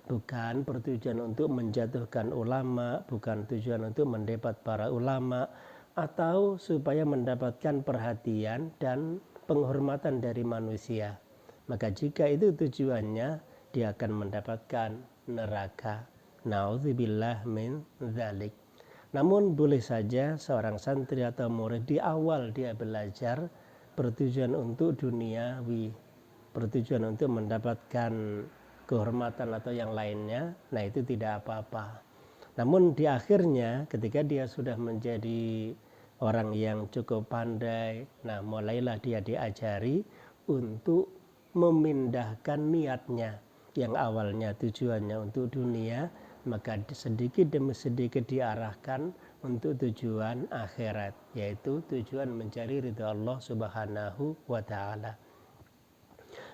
bukan bertujuan untuk menjatuhkan ulama, bukan tujuan untuk mendebat para ulama, atau supaya mendapatkan perhatian dan penghormatan dari manusia. Maka jika itu tujuannya, dia akan mendapatkan neraka. Na'udzubillah min dzalik. Namun boleh saja seorang santri atau murid di awal dia belajar bertujuan untuk duniawi, bertujuan untuk mendapatkan kehormatan atau yang lainnya, nah itu tidak apa-apa. Namun di akhirnya ketika dia sudah menjadi orang yang cukup pandai, nah mulailah dia diajari untuk memindahkan niatnya yang awalnya tujuannya untuk dunia, maka sedikit demi sedikit diarahkan untuk tujuan akhirat, yaitu tujuan mencari ridha Allah subhanahu wa ta'ala.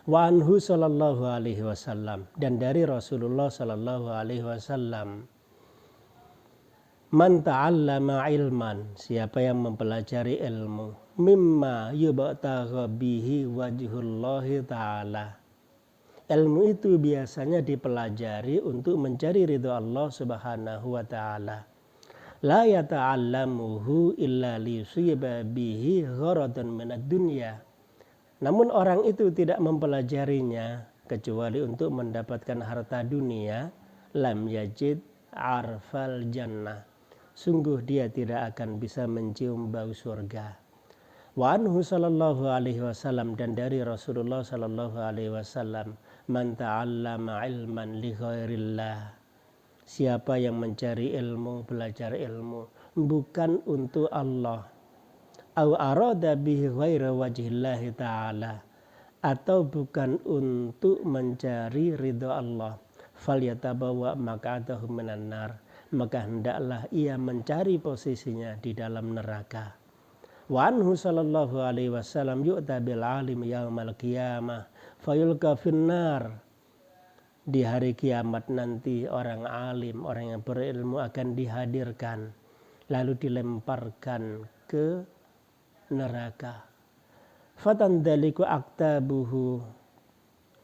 Wa anhu sallallahu alaihi wasallam, dan dari Rasulullah sallallahu alaihi wasallam, man ta'allama ilman, siapa yang mempelajari ilmu, mimma yubtagha bihi wajhullahi ta'ala, ilmu itu biasanya dipelajari untuk mencari ridha Allah subhanahu wa ta'ala. La yata'allamuhu illa liyusiba bihi gharadan minad dunya, namun orang itu tidak mempelajarinya kecuali untuk mendapatkan harta dunia. Lam yajid arfal jannah, sungguh dia tidak akan bisa mencium bau surga. Wa anhu sallallahu alaihi wasallam, dan dari Rasulullah sallallahu alaihi wasallam, man ta'allama ilman li ghairillah, siapa yang mencari ilmu, belajar ilmu bukan untuk Allah, au arada bihi ghaira wajhillahi ta'ala, atau bukan untuk mencari ridha Allah, falyatabawa maq'adahu minan nar, maka hendaklah ia mencari posisinya di dalam neraka. Wa anhu sallallahu alaihi wasallam yu'ta bil alim yaumal qiyamah fayulqa finnar. Di hari kiamat nanti orang alim, orang yang berilmu akan dihadirkan lalu dilemparkan ke neraka. Fatandaliku aktabuhu,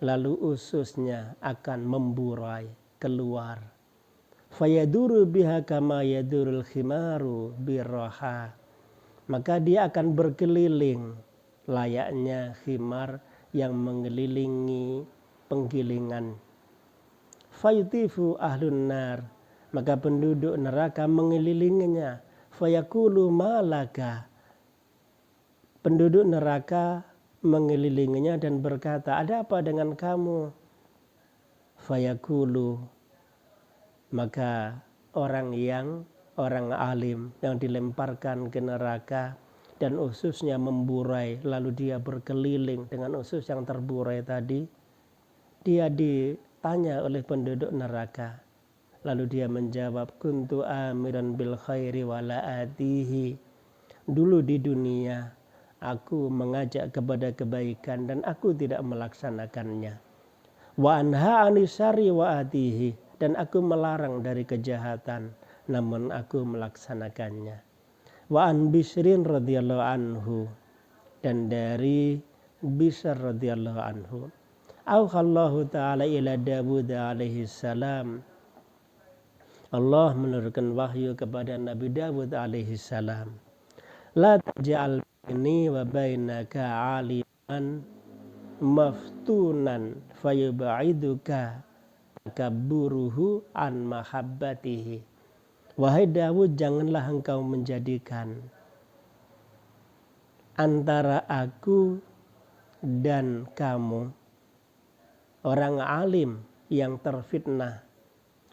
lalu ususnya akan memburai keluar. Fayaduru biha kama yadurul khimaru birroha, maka dia akan berkeliling layaknya khimar yang mengelilingi penggilingan. Fayutifu ahlun nar, maka penduduk neraka mengelilinginya. Fayaqulu malaka, penduduk neraka mengelilinginya dan berkata, ada apa dengan kamu? Fayaqulu, maka orang alim yang dilemparkan ke neraka dan ususnya memburai, lalu dia berkeliling dengan usus yang terburai tadi, dia ditanya oleh penduduk neraka, lalu dia menjawab, kuntu amiran bil khairi wala atihi, dulu di dunia aku mengajak kepada kebaikan dan aku tidak melaksanakannya. Wa anha anisari wa atihi, dan aku melarang dari kejahatan namun aku melaksanakannya. Wa an Bisrin radhiyallahu anhu, dan dari Bisr radhiyallahu anhu, auhallahu ta'ala ila Dawud alaihi salam, Allah menurunkan wahyu kepada Nabi Dawud alaihi salam, la taj'al baini wa bainaka aliman maftunan fayubaiduka kaburuhu an mahabbatihi. Wahai Dawud, janganlah engkau menjadikan antara aku dan kamu orang alim yang terfitnah,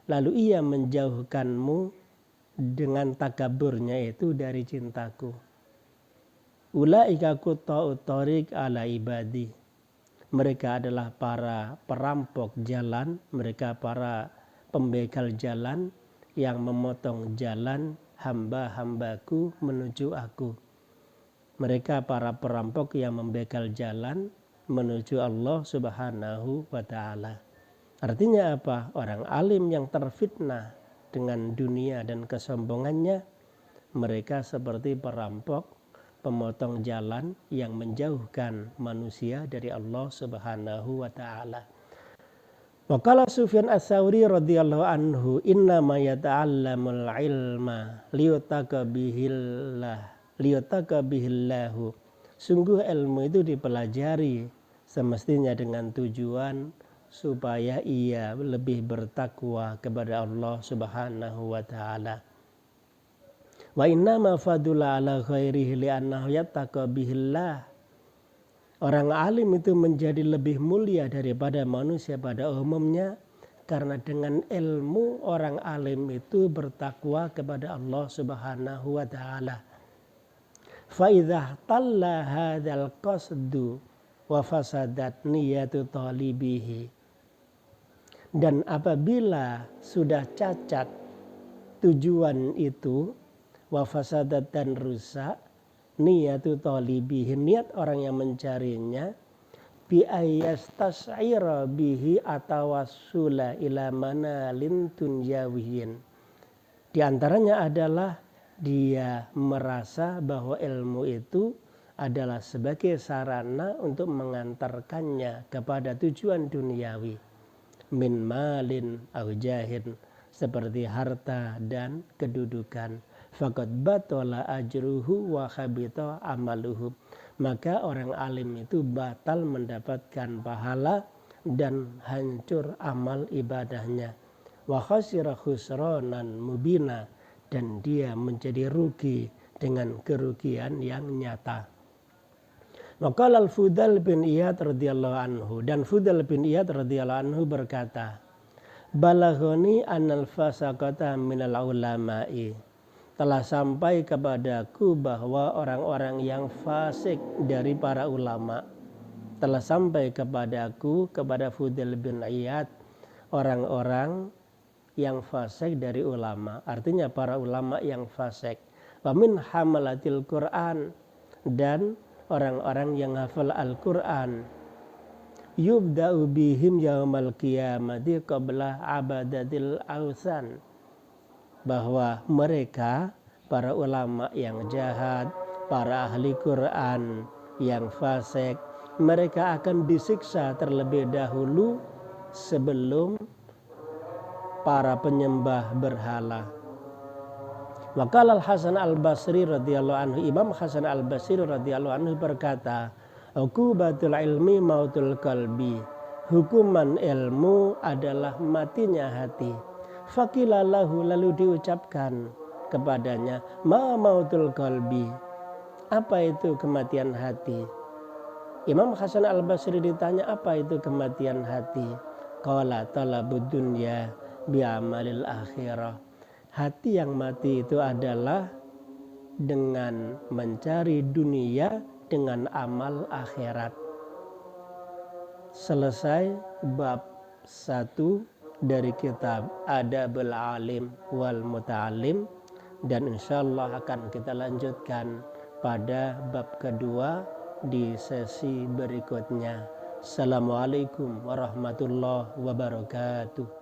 lalu ia menjauhkanmu dengan takaburnya itu dari cintaku. Ulaika qutta'ut thariq ala ibadi, mereka adalah para perampok jalan, mereka para pembegal jalan yang memotong jalan hamba-hambaku menuju aku. Mereka para perampok yang membegal jalan menuju Allah subhanahu wa ta'ala. Artinya apa? Orang alim yang terfitnah dengan dunia dan kesombongannya, mereka seperti perampok, pemotong jalan yang menjauhkan manusia dari Allah subhanahu wa ta'ala. Wa qala Sufyan Ats-Tsauri radhiyallahu anhu, inna ma yata'allamul ilma liyutaka bihillahu. Sungguh ilmu itu dipelajari semestinya dengan tujuan supaya ia lebih bertakwa kepada Allah subhanahu wa ta'ala. Wa inna ma fadula ala ghairihi li'annahu yattaqa bihillah. Orang alim itu menjadi lebih mulia daripada manusia pada umumnya karena dengan ilmu orang alim itu bertakwa kepada Allah subhanahu wa ta'ala. Fa idza talla hadzal qasdu wa fasadat niyatu talibihi, dan apabila sudah cacat tujuan itu, wa fasadat dan rusak, niyatu talibihi, niat orang yang mencarinya, bi ayastas'ira bihi atawassula ila manalin tunyawihin. Di antaranya adalah dia merasa bahwa ilmu itu adalah sebagai sarana untuk mengantarkannya kepada tujuan duniawi, min malin au jahin, seperti harta dan kedudukan. Faqad batala ajruhu wa khabita amaluhu, maka orang alim itu batal mendapatkan pahala dan hancur amal ibadahnya. Wa khasira khusranan mubina, dan dia menjadi rugi dengan kerugian yang nyata. Maka Al-Fudal bin Iyad radhiyallahu anhu, dan Fudal bin Iyad radhiyallahu anhu berkata, balaghani anal fasaqata minal ulama'i, telah sampai kepadaku bahwa orang-orang yang fasik dari para ulama, telah sampai kepadaku, kepada Fudal bin Iyad, orang-orang yang fasik dari ulama, artinya para ulama yang fasik. Wa min hamalatil Quran, dan orang-orang yang hafal Al-Quran. Yubda'u bihim yaumal qiyamati qabla abadatil awsan. Bahwa mereka, para ulama yang jahat, para ahli Quran yang fasik, mereka akan disiksa terlebih dahulu sebelum para penyembah berhala. Maka Al-Hasan Al-Basri radhiyallahu anhu, Imam Hasan Al-Basri radhiyallahu anhu berkata, uqubatul ilmi mautul qalbi. Hukuman ilmu adalah matinya hati. Faqila lahu, lalu diucapkan kepadanya, ma mautul qalbi. Apa itu kematian hati? Imam Hasan Al-Basri ditanya, apa itu kematian hati? Qala talabud dunya bi amalil akhirah. Hati yang mati itu adalah dengan mencari dunia dengan amal akhirat. Selesai bab 1 dari kitab Adabul Alim wal Muta'alim, dan insyaallah akan kita lanjutkan pada bab kedua di sesi berikutnya. Assalamualaikum warahmatullahi wabarakatuh.